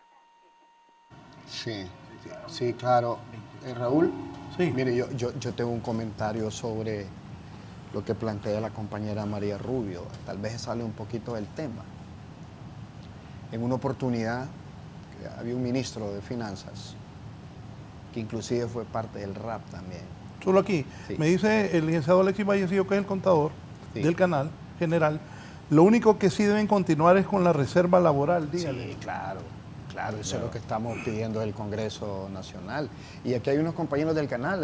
Sí, claro. Raúl, sí. Mire, yo tengo un comentario sobre lo que plantea la compañera María Rubio. Tal vez sale un poquito del tema. En una oportunidad había un ministro de Finanzas que inclusive fue parte del RAP también. Solo aquí. Sí. Me dice el licenciado Alexis Vallecillo, que es el contador del canal general. Lo único que sí deben continuar es con la reserva laboral, dígale. Sí, claro, eso es lo que estamos pidiendo del Congreso Nacional. Y aquí hay unos compañeros del canal,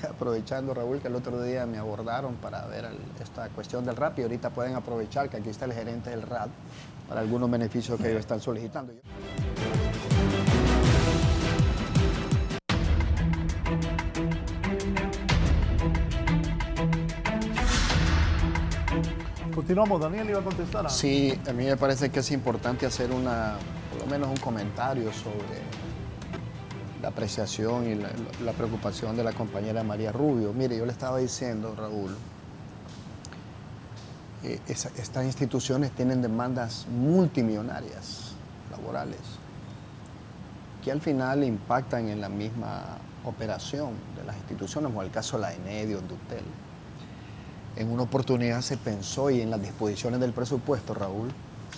aprovechando, Raúl, que el otro día me abordaron para ver esta cuestión del RAP, y ahorita pueden aprovechar que aquí está el gerente del RAP para algunos beneficios que ellos están solicitando. Continuamos, Daniel iba a contestar. Sí, a mí me parece que es importante hacer por lo menos un comentario sobre la apreciación y la preocupación de la compañera María Rubio. Mire, yo le estaba diciendo, Raúl, estas instituciones tienen demandas multimillonarias laborales que al final impactan en la misma operación de las instituciones, como el caso de la ENE, de Ondutel. En una oportunidad se pensó, y en las disposiciones del presupuesto, Raúl,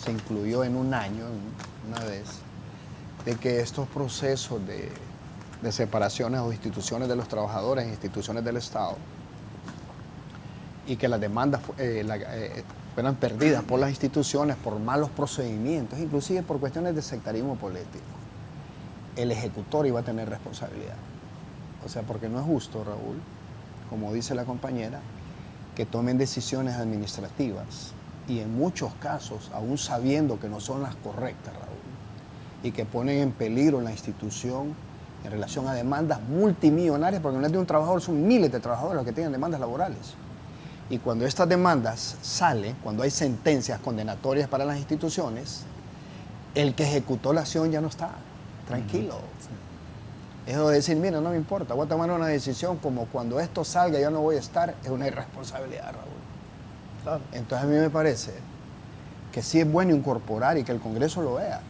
se incluyó en un año, una vez, de que estos procesos de separaciones o instituciones de los trabajadores en instituciones del Estado, y que las demandas fueran perdidas por las instituciones por malos procedimientos, inclusive por cuestiones de sectarismo político, el ejecutor iba a tener responsabilidad. O sea, porque no es justo, Raúl, como dice la compañera, que tomen decisiones administrativas y en muchos casos, aún sabiendo que no son las correctas, Raúl, y que ponen en peligro la institución en relación a demandas multimillonarias, porque no es de un trabajador, son miles de trabajadores los que tienen demandas laborales. Y cuando estas demandas salen, cuando hay sentencias condenatorias para las instituciones, el que ejecutó la acción ya no está tranquilo. Eso de decir, mira, no me importa, voy a tomar una decisión como cuando esto salga yo no voy a estar, es una irresponsabilidad, Raúl. Claro. Entonces a mí me parece que sí es bueno incorporar y que el Congreso lo vea,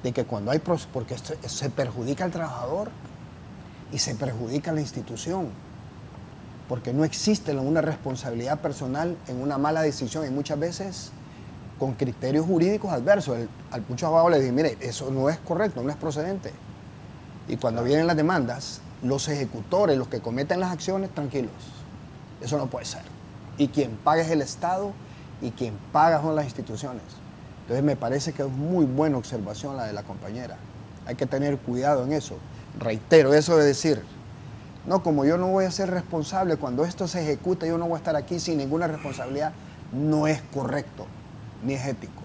de que cuando hay, porque esto se perjudica al trabajador y se perjudica a la institución, porque no existe una responsabilidad personal en una mala decisión y muchas veces con criterios jurídicos adversos. Al muchos abogados les dicen, mire, eso no es correcto, no es procedente. Y cuando vienen las demandas, los ejecutores, los que cometen las acciones, tranquilos. Eso no puede ser. Y quien paga es el Estado y quien paga son las instituciones. Entonces me parece que es muy buena observación la de la compañera. Hay que tener cuidado en eso. Reitero, eso de decir, no, como yo no voy a ser responsable, cuando esto se ejecute yo no voy a estar aquí sin ninguna responsabilidad, no es correcto, ni es ético.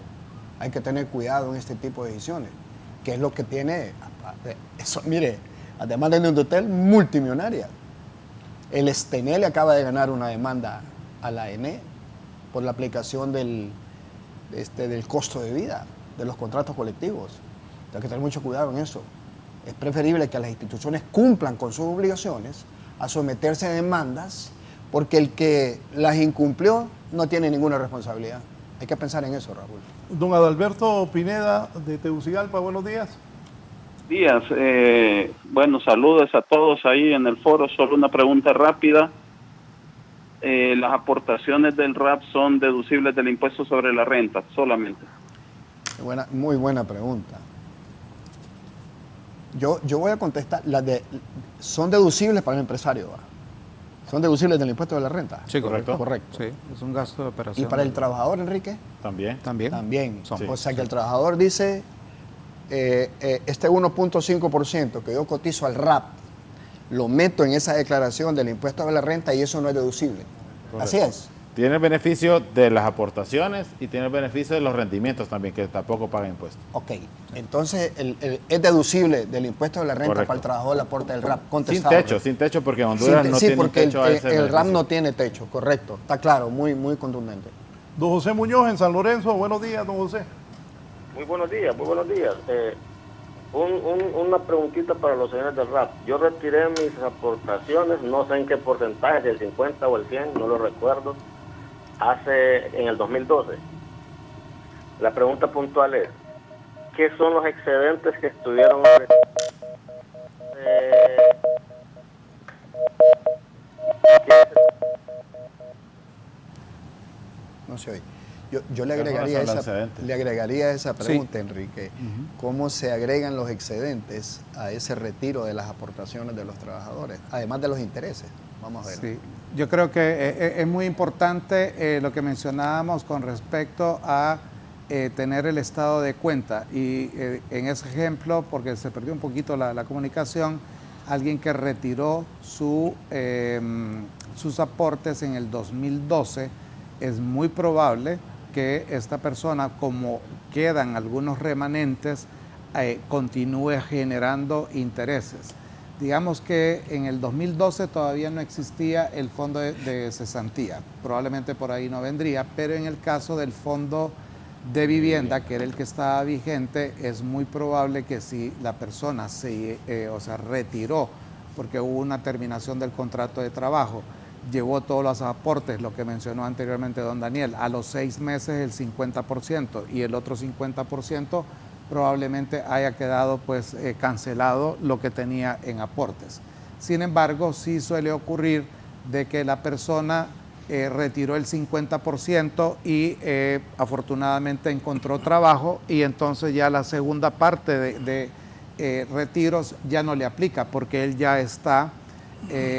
Hay que tener cuidado en este tipo de decisiones, que es lo que tiene... Eso, mire, además de Ondutel, multimillonaria. El Estenel acaba de ganar una demanda a la ENE por la aplicación del costo de vida de los contratos colectivos. Hay que tener mucho cuidado en eso. Es preferible que las instituciones cumplan con sus obligaciones a someterse a demandas, porque el que las incumplió no tiene ninguna responsabilidad. Hay que pensar en eso, Raúl. Don Adalberto Pineda, de Tegucigalpa, buenos días. Días. Bueno, saludos a todos ahí en el foro. Solo una pregunta rápida. Las aportaciones del RAP son deducibles del impuesto sobre la renta, solamente. Muy buena pregunta. Yo voy a contestar. Son deducibles para el empresario, ¿va? Son deducibles del impuesto de la renta. Sí, correcto. Correcto. Sí, es un gasto de operación. ¿Y para el trabajador, Enrique? También. También. Sí. O sea que el trabajador dice, este 1.5% que yo cotizo al RAP, lo meto en esa declaración del impuesto de la renta y eso no es deducible. Correcto. Así es. Tiene el beneficio de las aportaciones y tiene el beneficio de los rendimientos también, que tampoco paga impuestos. Ok, entonces es deducible del impuesto de la renta. Correcto. Para el trabajador el aporte del RAP. Contestado. Sin techo, porque en Honduras no tiene techo. Sí, porque el RAP no tiene techo, correcto. Está claro, muy contundente. Don José Muñoz en San Lorenzo, buenos días, don José. Muy buenos días, muy buenos días. Una preguntita para los señores del RAP. Yo retiré mis aportaciones, no sé en qué porcentaje, del 50 o el 100, no lo recuerdo, en el 2012. La pregunta puntual es, ¿qué son los excedentes que estuvieron No se oye. Yo le agregaría esa pregunta, sí. Enrique. ¿Cómo se agregan los excedentes a ese retiro de las aportaciones de los trabajadores, además de los intereses? Vamos a ver. Sí. Yo creo que es muy importante lo que mencionábamos con respecto a tener el estado de cuenta. Y en ese ejemplo, porque se perdió un poquito la comunicación, alguien que retiró sus aportes en el 2012, es muy probable que esta persona, como quedan algunos remanentes, continúe generando intereses. Digamos que en el 2012 todavía no existía el fondo de cesantía, probablemente por ahí no vendría, pero en el caso del fondo de vivienda, que era el que estaba vigente, es muy probable que si la persona se retiró porque hubo una terminación del contrato de trabajo llevó todos los aportes, lo que mencionó anteriormente don Daniel, a los 6 meses el 50% y el otro 50% probablemente haya quedado pues cancelado lo que tenía en aportes. Sin embargo, sí suele ocurrir de que la persona retiró el 50% y afortunadamente encontró trabajo, y entonces ya la segunda parte de retiros ya no le aplica porque él ya está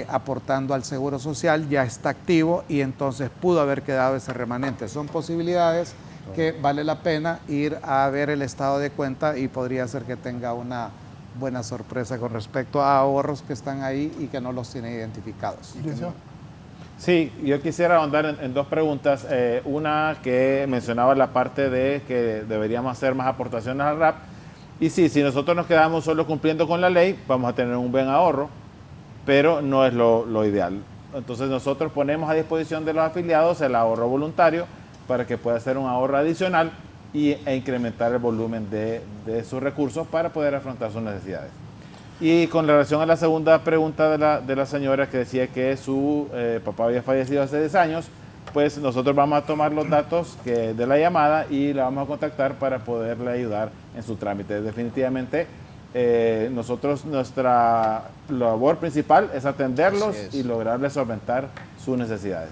aportando al Seguro Social, ya está activo y entonces pudo haber quedado ese remanente. Son posibilidades que vale la pena ir a ver el estado de cuenta y podría ser que tenga una buena sorpresa con respecto a ahorros que están ahí y que no los tiene identificados. Sí, yo quisiera ahondar en 2 preguntas. Una que mencionaba la parte de que deberíamos hacer más aportaciones al RAP. Y sí, si nosotros nos quedamos solo cumpliendo con la ley, vamos a tener un buen ahorro, pero no es lo ideal. Entonces nosotros ponemos a disposición de los afiliados el ahorro voluntario para que pueda ser un ahorro adicional e incrementar el volumen de sus recursos para poder afrontar sus necesidades. Y con relación a la segunda pregunta de la señora que decía que su papá había fallecido hace 10 años, pues nosotros vamos a tomar los datos de la llamada y la vamos a contactar para poderle ayudar en su trámite. Definitivamente, nosotros, nuestra labor principal es atenderlos y lograrles solventar sus necesidades.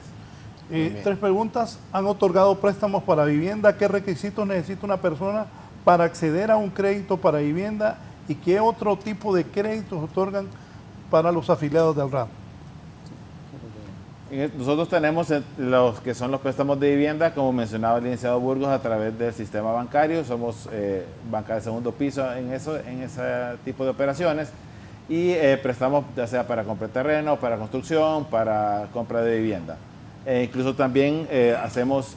3 preguntas. ¿Han otorgado préstamos para vivienda? ¿Qué requisitos necesita una persona para acceder a un crédito para vivienda? ¿Y qué otro tipo de créditos otorgan para los afiliados del RAP? Nosotros tenemos los que son los préstamos de vivienda, como mencionaba el licenciado Burgos, a través del sistema bancario. Somos banca de segundo piso en ese tipo de operaciones. Y prestamos ya sea para compra de terreno, para construcción, para compra de vivienda. Incluso también hacemos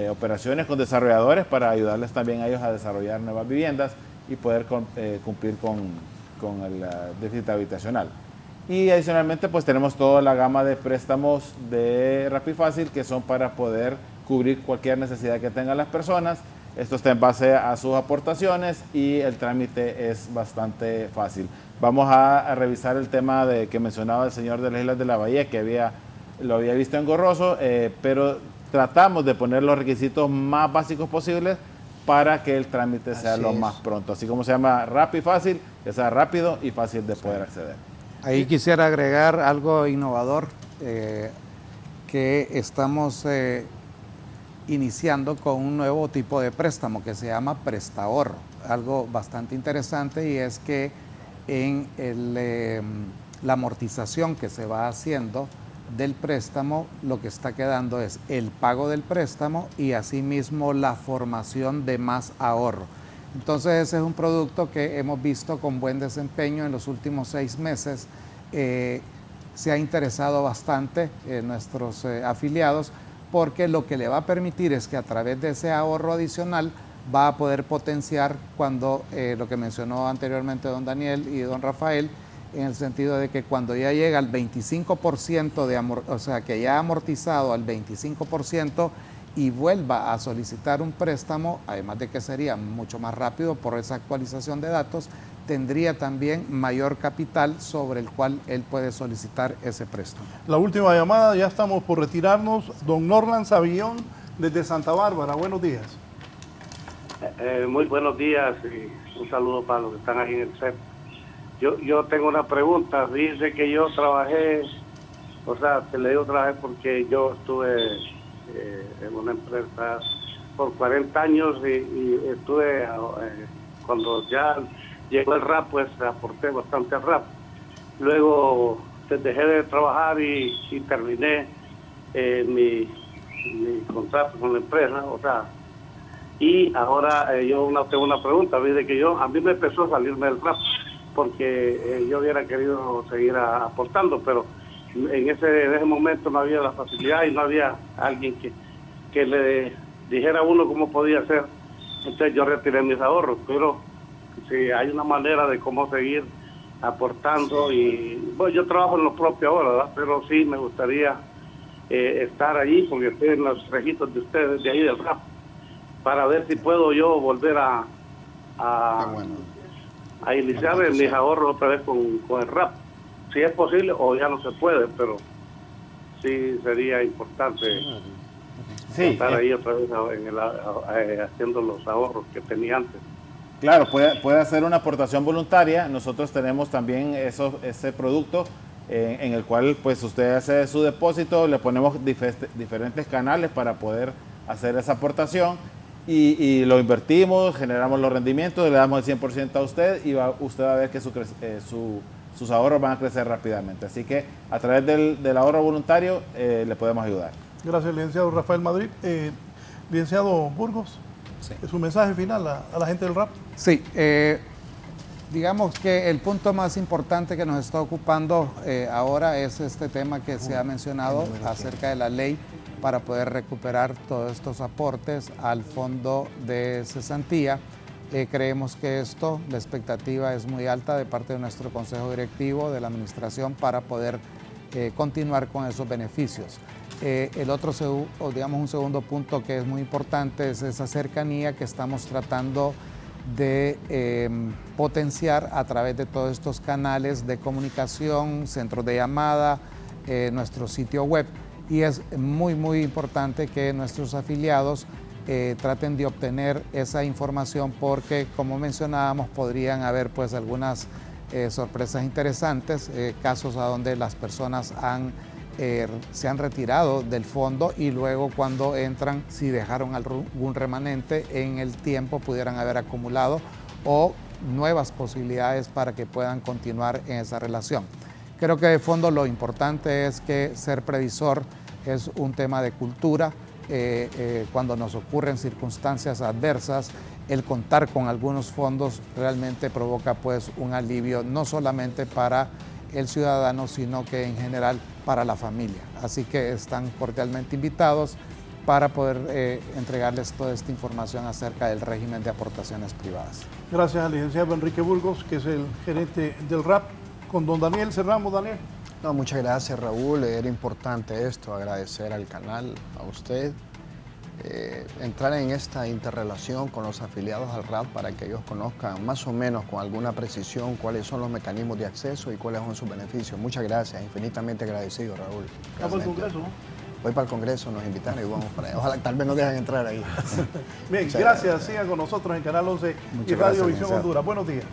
operaciones con desarrolladores para ayudarles también a ellos a desarrollar nuevas viviendas y poder cumplir con el déficit habitacional. Y adicionalmente pues tenemos toda la gama de préstamos de RappiFácil que son para poder cubrir cualquier necesidad que tengan las personas. Esto está en base a sus aportaciones y el trámite es bastante fácil. Vamos a revisar el tema que mencionaba el señor de las Islas de la Bahía, que lo había visto engorroso, pero tratamos de poner los requisitos más básicos posibles para que el trámite sea lo más pronto. Así como se llama RappiFácil, que sea rápido y fácil de poder acceder. Ahí quisiera agregar algo innovador que estamos iniciando con un nuevo tipo de préstamo que se llama prestahorro. Algo bastante interesante, y es que en la amortización que se va haciendo del préstamo, lo que está quedando es el pago del préstamo y asimismo la formación de más ahorro. Entonces ese es un producto que hemos visto con buen desempeño en los últimos 6 meses. Se ha interesado bastante nuestros afiliados, porque lo que le va a permitir es que a través de ese ahorro adicional va a poder potenciar cuando lo que mencionó anteriormente don Daniel y don Rafael, en el sentido de que cuando ya llega al 25% o sea, que ya ha amortizado al 25% y vuelva a solicitar un préstamo, además de que sería mucho más rápido por esa actualización de datos, tendría también mayor capital sobre el cual él puede solicitar ese préstamo. La última llamada, ya estamos por retirarnos. Don Norland Savillón, desde Santa Bárbara, buenos días. Muy buenos días y un saludo para los que están ahí en el set. Yo tengo una pregunta. Dice que yo trabajé, trabajé porque yo estuve en una empresa por 40 años y estuve, cuando ya llegó el RAP, pues aporté bastante al RAP. Luego dejé de trabajar y terminé mi contrato con la empresa, y ahora yo tengo una pregunta. Dice que a mí me empezó a salirme del RAP porque yo hubiera querido seguir aportando, pero en ese momento no había la facilidad y no había alguien que le dijera a uno cómo podía hacer. Entonces yo retiré mis ahorros, pero si hay una manera de cómo seguir aportando, y bueno, yo trabajo en lo propio ahora, ¿verdad? Pero sí me gustaría estar allí porque estoy en los registros de ustedes de ahí del RAP, para ver si puedo yo volver a iniciar mis ahorros otra vez con el RAP, si es posible, o ya no se puede, pero sí sería importante estar ahí otra vez haciendo los ahorros que tenía antes. Claro, puede hacer una aportación voluntaria. Nosotros tenemos también ese producto en el cual pues usted hace su depósito, le ponemos diferentes canales para poder hacer esa aportación y lo invertimos, generamos los rendimientos, le damos el 100% a usted y usted va a ver que sus ahorros van a crecer rápidamente. Así que a través del ahorro voluntario le podemos ayudar. Gracias, licenciado Rafael Madrid. Licenciado Burgos, sí. ¿Su mensaje final a la gente del RAP? Sí, digamos que el punto más importante que nos está ocupando ahora es este tema que se ha mencionado acerca de la ley para poder recuperar todos estos aportes al fondo de cesantía. Creemos que la expectativa es muy alta de parte de nuestro consejo directivo, de la administración, para poder continuar con esos beneficios. El otro, digamos, un segundo punto que es muy importante es esa cercanía que estamos tratando de potenciar a través de todos estos canales de comunicación, centros de llamada, nuestro sitio web. Y es muy, muy importante que nuestros afiliados traten de obtener esa información porque, como mencionábamos, podrían haber pues algunas sorpresas interesantes, casos a donde las personas se han retirado del fondo y luego cuando entran, si dejaron algún remanente en el tiempo, pudieran haber acumulado o nuevas posibilidades para que puedan continuar en esa relación. Creo que de fondo lo importante es que ser previsor es un tema de cultura. Cuando nos ocurren circunstancias adversas, el contar con algunos fondos realmente provoca pues un alivio no solamente para el ciudadano, sino que en general para la familia. Así que están cordialmente invitados para poder entregarles toda esta información acerca del régimen de aportaciones privadas. Gracias al licenciado Enrique Burgos, que es el gerente del RAP. Con don Daniel cerramos, Daniel. No, muchas gracias, Raúl. Era importante esto, agradecer al canal, a usted, entrar en esta interrelación con los afiliados al RAP para que ellos conozcan más o menos con alguna precisión cuáles son los mecanismos de acceso y cuáles son sus beneficios. Muchas gracias, infinitamente agradecido, Raúl. ¿Va para el Congreso, no? Voy para el Congreso, nos invitaron y vamos para allá. Ojalá tal vez nos dejen entrar ahí. Bien, gracias. Sigan con nosotros en Canal 11 y Radio Visión Honduras. Buenos días.